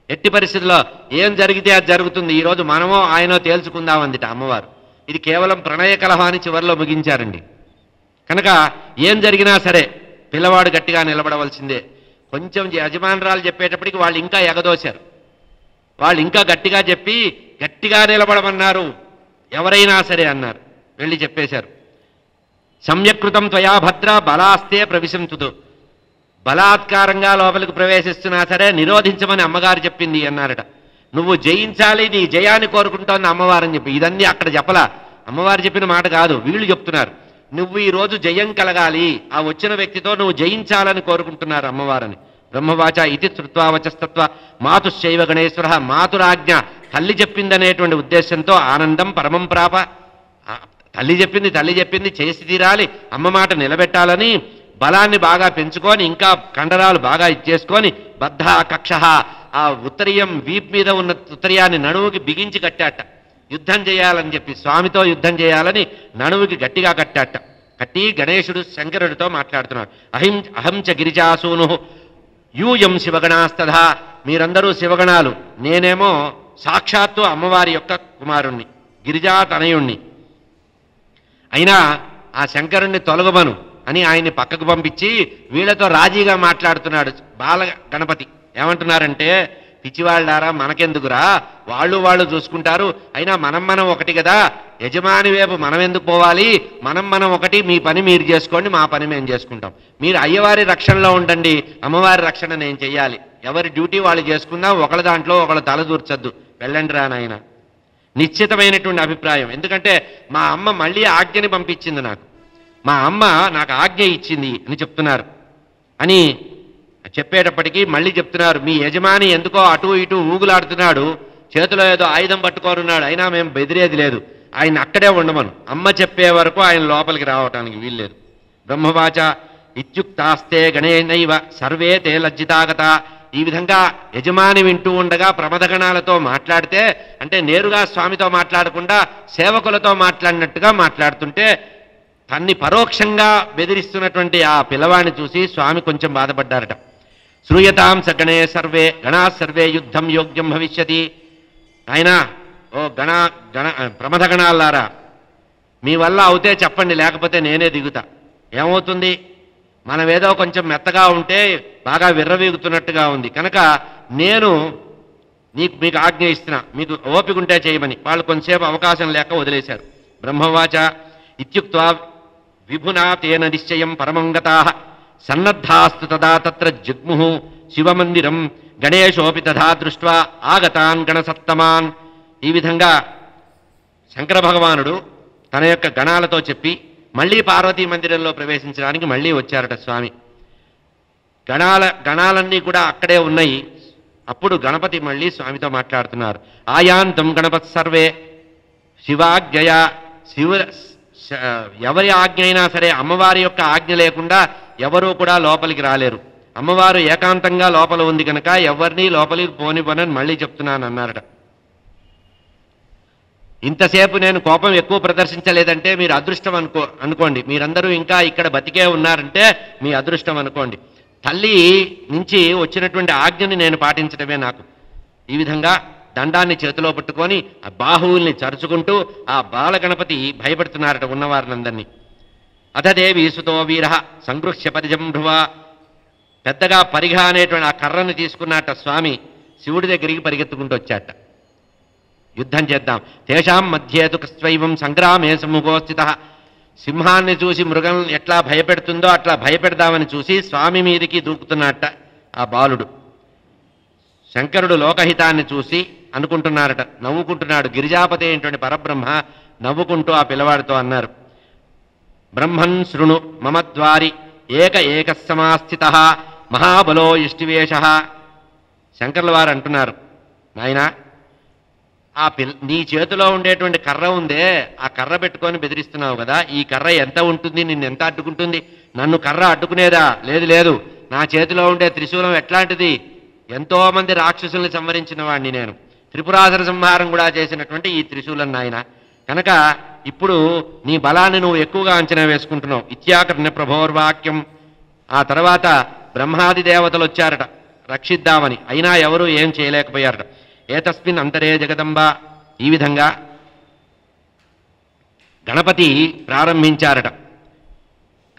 ఎట్టి పరిస్థితుల్లో ఏం జరిగితే అది జరుగుతుంది, ఈరోజు మనమో ఆయనో తేల్చుకుందామందిట అమ్మవారు. ఇది కేవలం ప్రణయ కలహాన్ని చివరిలో ముగించారండి. కనుక ఏం జరిగినా సరే పిల్లవాడు గట్టిగా నిలబడవలసిందే. కొంచెం యజమానురాలు చెప్పేటప్పటికి వాళ్ళు ఇంకా ఎగదోశారు. వాళ్ళు ఇంకా గట్టిగా చెప్పి గట్టిగా నిలబడమన్నారు, ఎవరైనా సరే అన్నారు. వెళ్ళి చెప్పేశారు. సమ్యకృతం త్వయా భద్ర బలాస్తే ప్రవిశంతుదు, బలాత్కారంగా లోపలికి ప్రవేశిస్తున్నా సరే నిరోధించమని అమ్మగారు చెప్పింది అన్నారట. నువ్వు జయించాలి, నీ జయాన్ని కోరుకుంటోంది అమ్మవారని చెప్పి. ఇదన్నీ అక్కడ చెప్పలా, అమ్మవారు చెప్పిన మాట కాదు, వీళ్ళు చెప్తున్నారు. నువ్వు ఈరోజు జయం కలగాలి, ఆ వచ్చిన వ్యక్తితో నువ్వు జయించాలని కోరుకుంటున్నారు అమ్మవారని. బ్రహ్మవాచ ఇది శ్రుత్వావచస్తత్వ మాతుశైవ గణేశ్వర, మాతురాజ్ఞ తల్లి చెప్పిందనేటువంటి ఉద్దేశంతో ఆనందం పరమం ప్రాప. తల్లి చెప్పింది చేసి తీరాలి, అమ్మ మాట నిలబెట్టాలని బలాన్ని బాగా పెంచుకొని ఇంకా కండరాలు బాగా ఇచ్చేసుకొని బద్ధ కక్ష, ఆ ఉత్తరీయం వీప్ మీద ఉన్న ఉత్తరీయాన్ని నడువుకి బిగించి కట్టాట. యుద్ధం చేయాలని చెప్పి, స్వామితో యుద్ధం చేయాలని నడువుకి గట్టిగా కట్టాట. కట్టి గణేశుడు శంకరుడితో మాట్లాడుతున్నాడు. అహంచ గిరిజాసూను యూయం శివగణాస్తథా, మీరందరూ శివగణాలు, నేనేమో సాక్షాత్తు అమ్మవారి యొక్క కుమారుణ్ణి, గిరిజా తనయుణ్ణి. అయినా ఆ శంకరుణ్ణి తొలగమను అని ఆయన్ని పక్కకు పంపించి వీళ్ళతో రాజీగా మాట్లాడుతున్నాడు బాల గణపతి. ఏమంటున్నారంటే, పిచ్చివాళ్ళారా, మనకెందుకురా, వాళ్ళు చూసుకుంటారు, అయినా మనం ఒకటి కదా, యజమాని వైపు మనం ఎందుకు పోవాలి, మనం ఒకటి, మీ పని మీరు చేసుకోండి, మా పని మేము చేసుకుంటాం, మీరు అయ్యవారి రక్షణలో ఉండండి, అమ్మవారి రక్షణ నేను చెయ్యాలి, ఎవరి డ్యూటీ వాళ్ళు చేసుకుందాం, ఒకళ్ళ దాంట్లో ఒకళ్ళ తల దూర్చొద్దు, వెళ్ళండి రా నాయన. నిశ్చితమైనటువంటి అభిప్రాయం. ఎందుకంటే మా అమ్మ మళ్ళీ ఆజ్ఞని పంపించింది నాకు, మా అమ్మ నాకు ఆజ్ఞ ఇచ్చింది అని చెప్తున్నారు. అని చెప్పేటప్పటికీ మళ్ళీ చెప్తున్నారు, మీ యజమాని ఎందుకో అటు ఇటు ఊగులాడుతున్నాడు, చేతిలో ఏదో ఆయుధం పట్టుకోనున్నాడు, అయినా మేము బెదిరేది లేదు, ఆయన అక్కడే ఉండమను, అమ్మ చెప్పే వరకు ఆయన లోపలికి రావటానికి వీల్లేదు. బ్రహ్మవాచ ఇత్యుక్తాస్తే గణేనైవ సర్వే తే లజ్జితాగత. ఈ విధంగా యజమాని వింటూ ఉండగా ప్రమదగణాలతో మాట్లాడితే, అంటే నేరుగా స్వామితో మాట్లాడకుండా సేవకులతో మాట్లాడినట్టుగా మాట్లాడుతుంటే తన్ని పరోక్షంగా బెదిరిస్తున్నటువంటి ఆ పిల్లవాడిని చూసి స్వామి కొంచెం బాధపడ్డారట. శ్రూయతాం సగణే సర్వే గణా సర్వే యుద్ధం యోగ్యం భవిష్యతి. ఆయన ఓ ప్రమదగణాలారా, మీ వల్ల అవుతే చెప్పండి, లేకపోతే నేనే దిగుతా. ఏమవుతుంది, మనం ఏదో కొంచెం మెత్తగా ఉంటే బాగా విర్రవీగుతున్నట్టుగా ఉంది కనుక నేను మీకు ఆజ్ఞ ఇస్తున్నా, మీకు ఓపిక ఉంటే చేయమని. వాళ్ళు కొంతసేపు అవకాశం లేక వదిలేశారు. బ్రహ్మవాచ ఇత్యుక్త్వా విభునా తేన నిశ్చయం పరమంగతా సన్నద్ధాస్తు తదా తత్ర జగ్ముః శివమందిరం గణేశోపి తథా దృష్ట్వా ఆగతాన్ గణసత్తమాన్. ఈ విధంగా శంకర భగవానుడు తన యొక్క గణాలతో చెప్పి మళ్ళీ పార్వతీ మందిరంలో ప్రవేశించడానికి మళ్ళీ వచ్చారట స్వామి. గణాలన్నీ కూడా అక్కడే ఉన్నాయి. అప్పుడు గణపతి మళ్ళీ స్వామితో మాట్లాడుతున్నారు. ఆయాంతం గణపత్ సర్వే శివాజ్ఞయ. ఎవరి ఆజ్ఞ అయినా సరే, అమ్మవారి యొక్క ఆజ్ఞ లేకుండా ఎవరూ కూడా లోపలికి రాలేరు. అమ్మవారు ఏకాంతంగా లోపల ఉంది కనుక ఎవరినీ లోపలికి పోనివ్వనని మళ్ళీ చెప్తున్నాను అన్నారట. ఇంతసేపు నేను కోపం ఎక్కువ ప్రదర్శించలేదంటే మీరు అదృష్టం అనుకోండి. మీరందరూ ఇంకా ఇక్కడ బతికే ఉన్నారంటే మీ అదృష్టం అనుకోండి. తల్లి నుంచి వచ్చినటువంటి ఆజ్ఞని నేను పాటించడమే నాకు. ఈ విధంగా దండాన్ని చేతిలో పట్టుకొని ఆ బాహువుల్ని చరుచుకుంటూ ఆ బాలగణపతి భయపడుతున్నారట ఉన్నవారినందరినీ. అథదేవి సుతో వీర సంగృహ్య పరిజంభ్రువ. పెద్దగా పరిఘ అనేటువంటి ఆ కర్రను తీసుకున్నట్ట స్వామి శివుడి దగ్గరికి పరిగెత్తుకుంటూ వచ్చాట. యుద్ధం చేద్దాం. తేషాం మధ్యేతు కస్వైవం సంగ్రామే సముఖోస్థిత. సింహాన్ని చూసి మృగం ఎట్లా భయపెడుతుందో అట్లా భయపెడదామని చూసి స్వామి మీదికి దూకుతున్నట్ట ఆ బాలుడు. శంకరుడు లోకహితాన్ని చూసి అనుకుంటున్నారట, నవ్వుకుంటున్నాడు. గిరిజాపతి అయినటువంటి పరబ్రహ్మ నవ్వుకుంటూ ఆ పిల్లవాడితో అన్నారు, బ్రహ్మన్ శృణు మమ ద్వారి ఏక సమాస్థిత మహాబలో ఇష్టివేష. శంకర్ల వారు అంటున్నారు, నాయనా నీ చేతిలో ఉండేటువంటి కర్ర ఉందే, ఆ కర్ర పెట్టుకొని బెదిరిస్తున్నావు కదా, ఈ కర్ర ఎంత ఉంటుంది, నిన్ను ఎంత అడ్డుకుంటుంది? నన్ను కర్ర అడ్డుకునేదా? లేదు లేదు, నా చేతిలో ఉండే త్రిశూలం ఎట్లాంటిది, ఎంతో మంది రాక్షసుల్ని సంహరించిన వాడిని నేను, త్రిపురాసుర సంహారం కూడా చేసినటువంటి ఈ త్రిశూలం నాయన. కనుక ఇప్పుడు నీ బలాన్ని నువ్వు ఎక్కువగా అంచనా వేసుకుంటున్నావు. ఇత్యాకర్ణ ప్రభోర్వాక్యం. ఆ తర్వాత బ్రహ్మాది దేవతలు వచ్చారట రక్షిద్దామని, అయినా ఎవరూ ఏం చేయలేకపోయారట. ఏతస్మిన్ అంతరే జగదంబ. ఈ విధంగా గణపతి ప్రారంభించారట.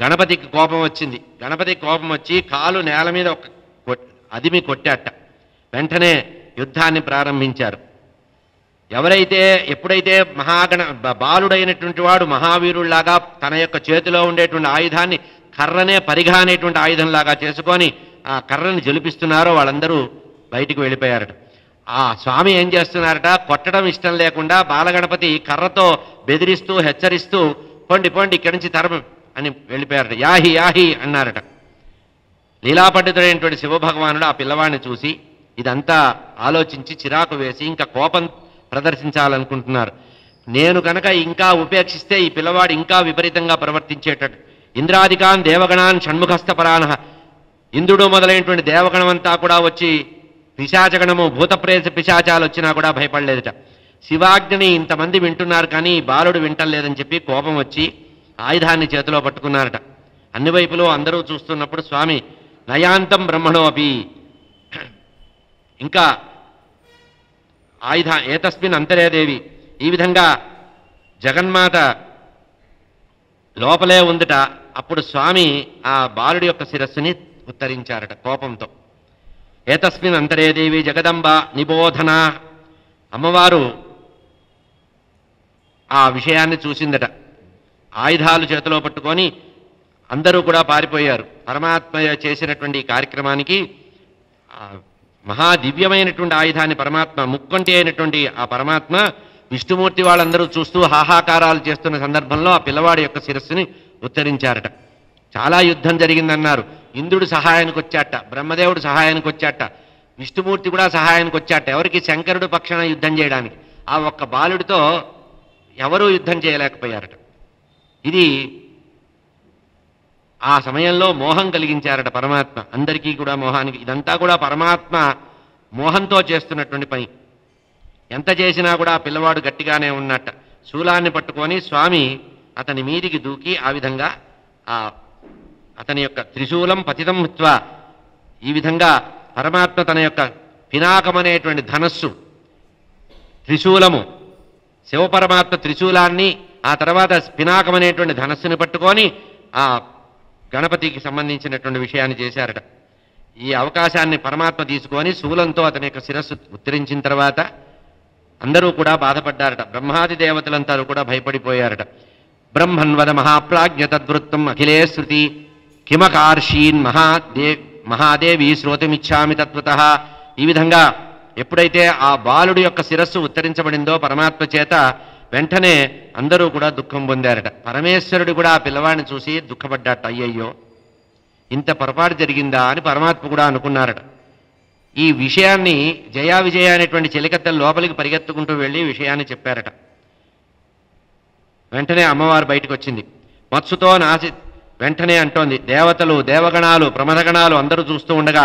గణపతికి కోపం వచ్చింది. గణపతికి కోపం వచ్చి కాలు నేల మీద ఒక అదిమి కొట్టాట. వెంటనే యుద్ధాన్ని ప్రారంభించారు. ఎప్పుడైతే బాలుడైనటువంటి వాడు మహావీరుల్లాగా తన యొక్క చేతిలో ఉండేటువంటి ఆయుధాన్ని కర్రనే పరిఘ అనేటువంటి ఆయుధంలాగా చేసుకొని ఆ కర్రని జలిపిస్తున్నారో వాళ్ళందరూ బయటికి వెళ్ళిపోయారట. ఆ స్వామి ఏం చేస్తున్నారట, కొట్టడం ఇష్టం లేకుండా బాలగణపతి కర్రతో బెదిరిస్తూ హెచ్చరిస్తూ పొండి పొండి ఇక్కడి నుంచి తరం అని వెళ్ళిపోయారట. యాహి యాహి అన్నారట. లీలాపండితుడైనటువంటి శివభగవానుడు ఆ పిల్లవాడిని చూసి ఇదంతా ఆలోచించి చిరాకు వేసి ఇంకా కోపం ప్రదర్శించాలనుకుంటున్నారు. నేను కనుక ఇంకా ఉపేక్షిస్తే ఈ పిల్లవాడు ఇంకా విపరీతంగా ప్రవర్తించేటట్టు. ఇంద్రాదికాన్ దేవగణాన్ షణ్ముఖస్థపరాణ. ఇంద్రుడు మొదలైనటువంటి దేవగణమంతా కూడా వచ్చి, పిశాచగణము భూతప్రేత పిశాచాలు వచ్చినా కూడా భయపడలేదట. శివాజ్ఞని ఇంతమంది వింటున్నారు కానీ బాలుడు వింటలేదని చెప్పి కోపం వచ్చి ఆయుధాన్ని చేతిలో పట్టుకున్నారట. అన్ని వైపులో అందరూ చూస్తున్నప్పుడు స్వామి నయాంతం బ్రహ్మణోపి, ఇంకా ఏతస్మిన్ అంతరేదేవి. ఈ విధంగా జగన్మాత లోపలే ఉందట. అప్పుడు స్వామి ఆ బాలుడి యొక్క శిరస్సుని ఉత్తరించారట కోపంతో. ఏతస్మిన్ అంతరేదేవి జగదంబ నిబోధన. అమ్మవారు ఆ విషయాన్ని చూసిందట. ఆయుధాలు చేతిలో పట్టుకొని అందరూ కూడా పారిపోయారు. పరమాత్మ చేసినటువంటి కార్యక్రమానికి మహాదివ్యమైనటువంటి ఆయుధాన్ని పరమాత్మ, ముక్కంటి అయినటువంటి ఆ పరమాత్మ విష్ణుమూర్తి వాళ్ళందరూ చూస్తూ హాహాకారాలు చేస్తున్న సందర్భంలో ఆ పిల్లవాడి యొక్క శిరస్సుని ఉత్తరించారట. చాలా యుద్ధం జరిగిందన్నారు. ఇంద్రుడు సహాయానికి వచ్చాట, బ్రహ్మదేవుడు సహాయానికి వచ్చాట, విష్ణుమూర్తి కూడా సహాయానికి వచ్చాట. ఎవరికి? శంకరుడు పక్షాన యుద్ధం చేయడానికి. ఆ ఒక్క బాలుడితో ఎవరూ యుద్ధం చేయలేకపోయారట. ఇది ఆ సమయంలో మోహం కలిగించారట పరమాత్మ. అందరికీ కూడా మోహానికి, ఇదంతా కూడా పరమాత్మ మోహంతో చేస్తున్నటువంటి పని. ఎంత చేసినా కూడా ఆ పిల్లవాడు గట్టిగానే ఉన్నట్ట. శూలాన్ని పట్టుకొని స్వామి అతని మీదికి దూకి ఆ విధంగా అతని యొక్క త్రిశూలం పతితం హుత్వ, ఈ విధంగా పరమాత్మ తన యొక్క పినాకమనేటువంటి ధనస్సు, త్రిశూలము, శివపరమాత్మ త్రిశూలాన్ని, ఆ తర్వాత పినాకమనేటువంటి ధనస్సుని పట్టుకొని ఆ గణపతికి సంబంధించినటువంటి విషయాన్ని చేశారట. ఈ అవకాశాన్ని పరమాత్మ తీసుకొని శూలంతో అతని యొక్క శిరస్సు ఉత్తరించిన తర్వాత అందరూ కూడా బాధపడ్డారట. బ్రహ్మాది దేవతలందరూ కూడా భయపడిపోయారట. బ్రహ్మన్వద మహాప్రాజ్ఞ తద్వృత్తం అఖిలే శృతి కిమకార్షీన్ మహాదేవి శ్రోతమిచ్చామి తత్వతః. ఈ విధంగా ఎప్పుడైతే ఆ బాలుడి యొక్క శిరస్సు ఉత్తరించబడిందో పరమాత్మ చేత, వెంటనే అందరూ కూడా దుఃఖం పొందారట. పరమేశ్వరుడు కూడా ఆ పిల్లవాడిని చూసి దుఃఖపడ్డాట. అయ్యయ్యో, ఇంత పొరపాటు జరిగిందా అని పరమాత్మ కూడా అనుకున్నారట. ఈ విషయాన్ని జయా విజయ అనేటువంటి చెలికత్తెల లోపలికి పరిగెత్తుకుంటూ వెళ్ళి విషయాన్ని చెప్పారట. వెంటనే అమ్మవారు బయటకు వచ్చింది. మత్సుతో నాసి వెంటనే అంటోంది, దేవతలు, దేవగణాలు, ప్రమథగణాలు అందరూ చూస్తూ ఉండగా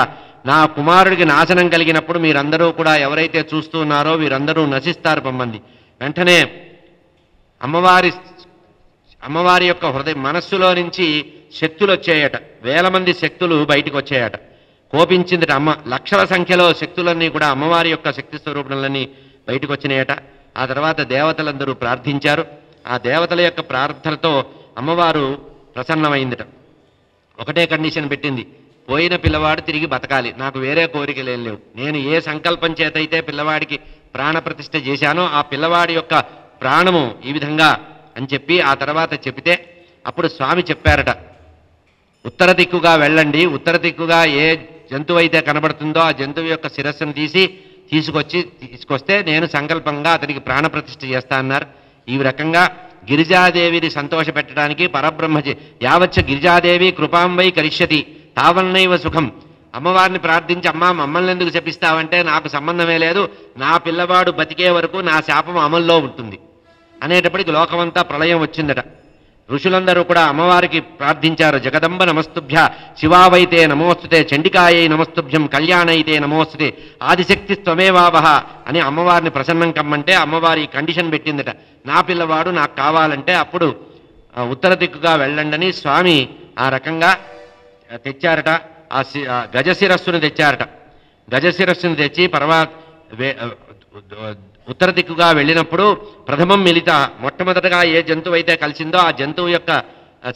నా కుమారుడికి నాశనం కలిగినప్పుడు మీరందరూ కూడా ఎవరైతే చూస్తూ ఉన్నారో వీరందరూ నశిస్తారు పొమ్మంది. వెంటనే అమ్మవారి యొక్క మనస్సులో నుంచి శక్తులు వచ్చాయట. వేల మంది శక్తులు బయటకు వచ్చాయట. కోపించిందిట అమ్మ. లక్షల సంఖ్యలో శక్తులన్నీ కూడా అమ్మవారి యొక్క శక్తి స్వరూపణలన్నీ బయటకు వచ్చినాయట. ఆ తర్వాత దేవతలందరూ ప్రార్థించారు. ఆ దేవతల యొక్క ప్రార్థనతో అమ్మవారు ప్రసన్నమైందిట. ఒకటే కండిషన్ పెట్టింది, పోయిన పిల్లవాడు తిరిగి బతకాలి, నాకు వేరే కోరికలేం లేవు. నేను ఏ సంకల్పం చేతైతే పిల్లవాడికి ప్రాణప్రతిష్ఠ చేశానో ఆ పిల్లవాడి యొక్క ప్రాణము ఈ విధంగా అని చెప్పి ఆ తర్వాత చెబితే అప్పుడు స్వామి చెప్పారట, ఉత్తర దిక్కుగా వెళ్ళండి, ఉత్తర దిక్కుగా ఏ జంతువు అయితే కనబడుతుందో ఆ జంతువు యొక్క శిరస్సును తీసుకొస్తే నేను సంకల్పంగా అతనికి ప్రాణప్రతిష్ఠ చేస్తా అన్నారు. ఈ రకంగా గిరిజాదేవిని సంతోషపెట్టడానికి పరబ్రహ్మ యావచ్చ గిరిజాదేవి కృపాం వై కరిష్యతి తావన్నైవ సుఖం. అమ్మవారిని ప్రార్థించి, అమ్మ మమ్మల్ని ఎందుకు శపిస్తావంటే నాకు సంబంధమే లేదు, నా పిల్లవాడు బతికే వరకు నా శాపం అమల్లో ఉంటుంది అనేటప్పటికి లోకమంతా ప్రళయం వచ్చిందట. ఋషులందరూ కూడా అమ్మవారికి ప్రార్థించారు. జగదంబ నమస్తుభ్య, శివావైతే నమోస్తుతే, చండికాయై నమస్తుభ్యం, కళ్యాణైతే నమోస్తుతే, ఆదిశక్తి త్వమేవావహ అని అమ్మవారిని ప్రసన్నం కమ్మంటే అమ్మవారి కండిషన్ పెట్టిందట, నా పిల్లవాడు నాకు కావాలంటే అప్పుడు ఉత్తర దిక్కుగా వెళ్ళండని స్వామి ఆ రకంగా తెచ్చారట. ఆ గజశిరస్సును తెచ్చారట. గజశిరస్సును తెచ్చి ఉత్తర దిక్కుగా వెళ్ళినప్పుడు ప్రథమం మిలిత, మొట్టమొదటగా ఏ జంతువు అయితే కలిసిందో ఆ జంతువు యొక్క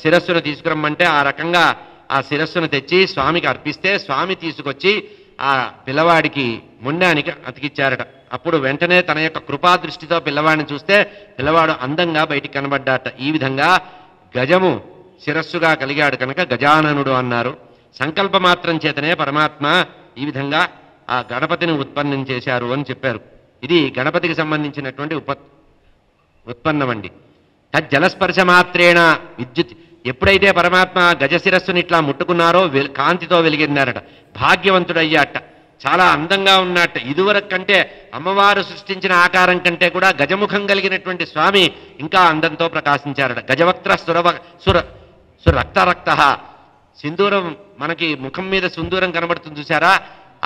శిరస్సును తీసుకురమ్మంటే ఆ రకంగా ఆ శిరస్సును తెచ్చి స్వామికి అర్పిస్తే స్వామి తీసుకొచ్చి ఆ పిల్లవాడికి ముండానికి అతికిచ్చారట. అప్పుడు వెంటనే తన యొక్క కృపా దృష్టితో పిల్లవాడిని చూస్తే పిల్లవాడు అందంగా బయటికి కనబడ్డాట. ఈ విధంగా గజము శిరస్సుగా కలిగాడు కనుక గజాననుడు అన్నారు. సంకల్ప మాత్రం చేతనే పరమాత్మ ఈ విధంగా ఆ గణపతిని ఉత్పన్నం చేశారు అని చెప్పారు. ఇది గణపతికి సంబంధించినటువంటి ఉత్పన్నమండి. తజ్జలస్పర్శ మాత్రేణ విద్యుత్. ఎప్పుడైతే పరమాత్మ గజశిరస్సుని ఇట్లా ముట్టుకున్నారో కాంతితో వెలిగినారట. భాగ్యవంతుడయ్యాట. చాలా అందంగా ఉన్నట్ట. ఇదివరకు కంటే అమ్మవారు సృష్టించిన ఆకారం కంటే కూడా గజముఖం కలిగినటువంటి స్వామి ఇంకా అందంతో ప్రకాశించారట. గజవక్త్ర సురక్త సింధూరం, మనకి ముఖం మీద సింధూరం కనబడుతుంది చూసారా,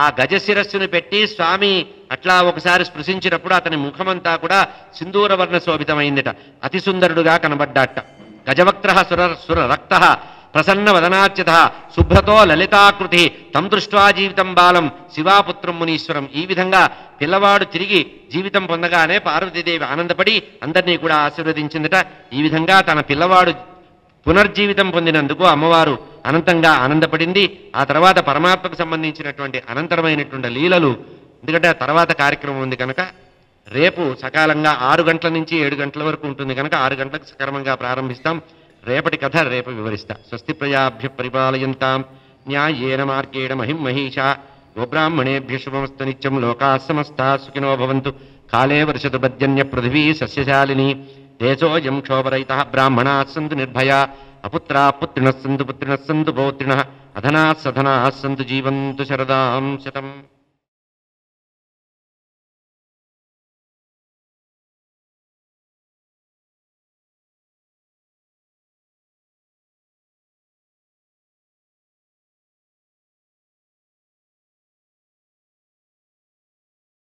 ఆ గజశిరస్సును పెట్టి స్వామి అట్లా ఒకసారి స్పృశించినప్పుడు అతని ముఖమంతా కూడా సింధూరవర్ణ శోభితమైందిట. అతి సుందరుడుగా కనబడ్డాట. గజవక్త్ర సురరక్త ప్రసన్న వదనాచ్యత శుభ్రతో లలితాకృతి తం దృష్ట్వా జీవితం బాలం శివాపుత్రం మునీశ్వరం. ఈ విధంగా పిల్లవాడు తిరిగి జీవితం పొందగానే పార్వతీదేవి ఆనందపడి అందరినీ కూడా ఆశీర్వదించిందట. ఈ విధంగా తన పిల్లవాడు పునర్జీవితం పొందినందుకు అమ్మవారు అనంతంగా ఆనందపడింది. ఆ తర్వాత పరమాత్మకు సంబంధించినటువంటి అనంతరమైనటువంటి లీలలు, ఎందుకంటే ఆ తర్వాత కార్యక్రమం ఉంది కనుక రేపు సకాలంగా 6 గంటల నుంచి 7 గంటల వరకు ఉంటుంది కనుక 6 గంటలకు సక్రమంగా ప్రారంభిస్తాం. రేపటి కథ రేపు వివరిస్తా. స్వస్తి ప్రజాభ్య పరిపాలయంతాం న్యాయేన మార్గేణ మహిం మహిషా గోబ్రాహ్మణేభ్య శుభమస్తు నిత్యం లోకాः సమస్తాः సుఖినో భవంతు. కాళే వర్షతు పర్జన్య పృథివీ సస్యశాలిని దేశోయం క్షోభరహితః బ్రాహ్మణాः సంతు నిర్భయా అపుత్రాः పుత్రిణः సంతు పౌత్రిణः పౌత్రిణः అధనాः సధనాः సంతు జీవంతు శరదాం శతం.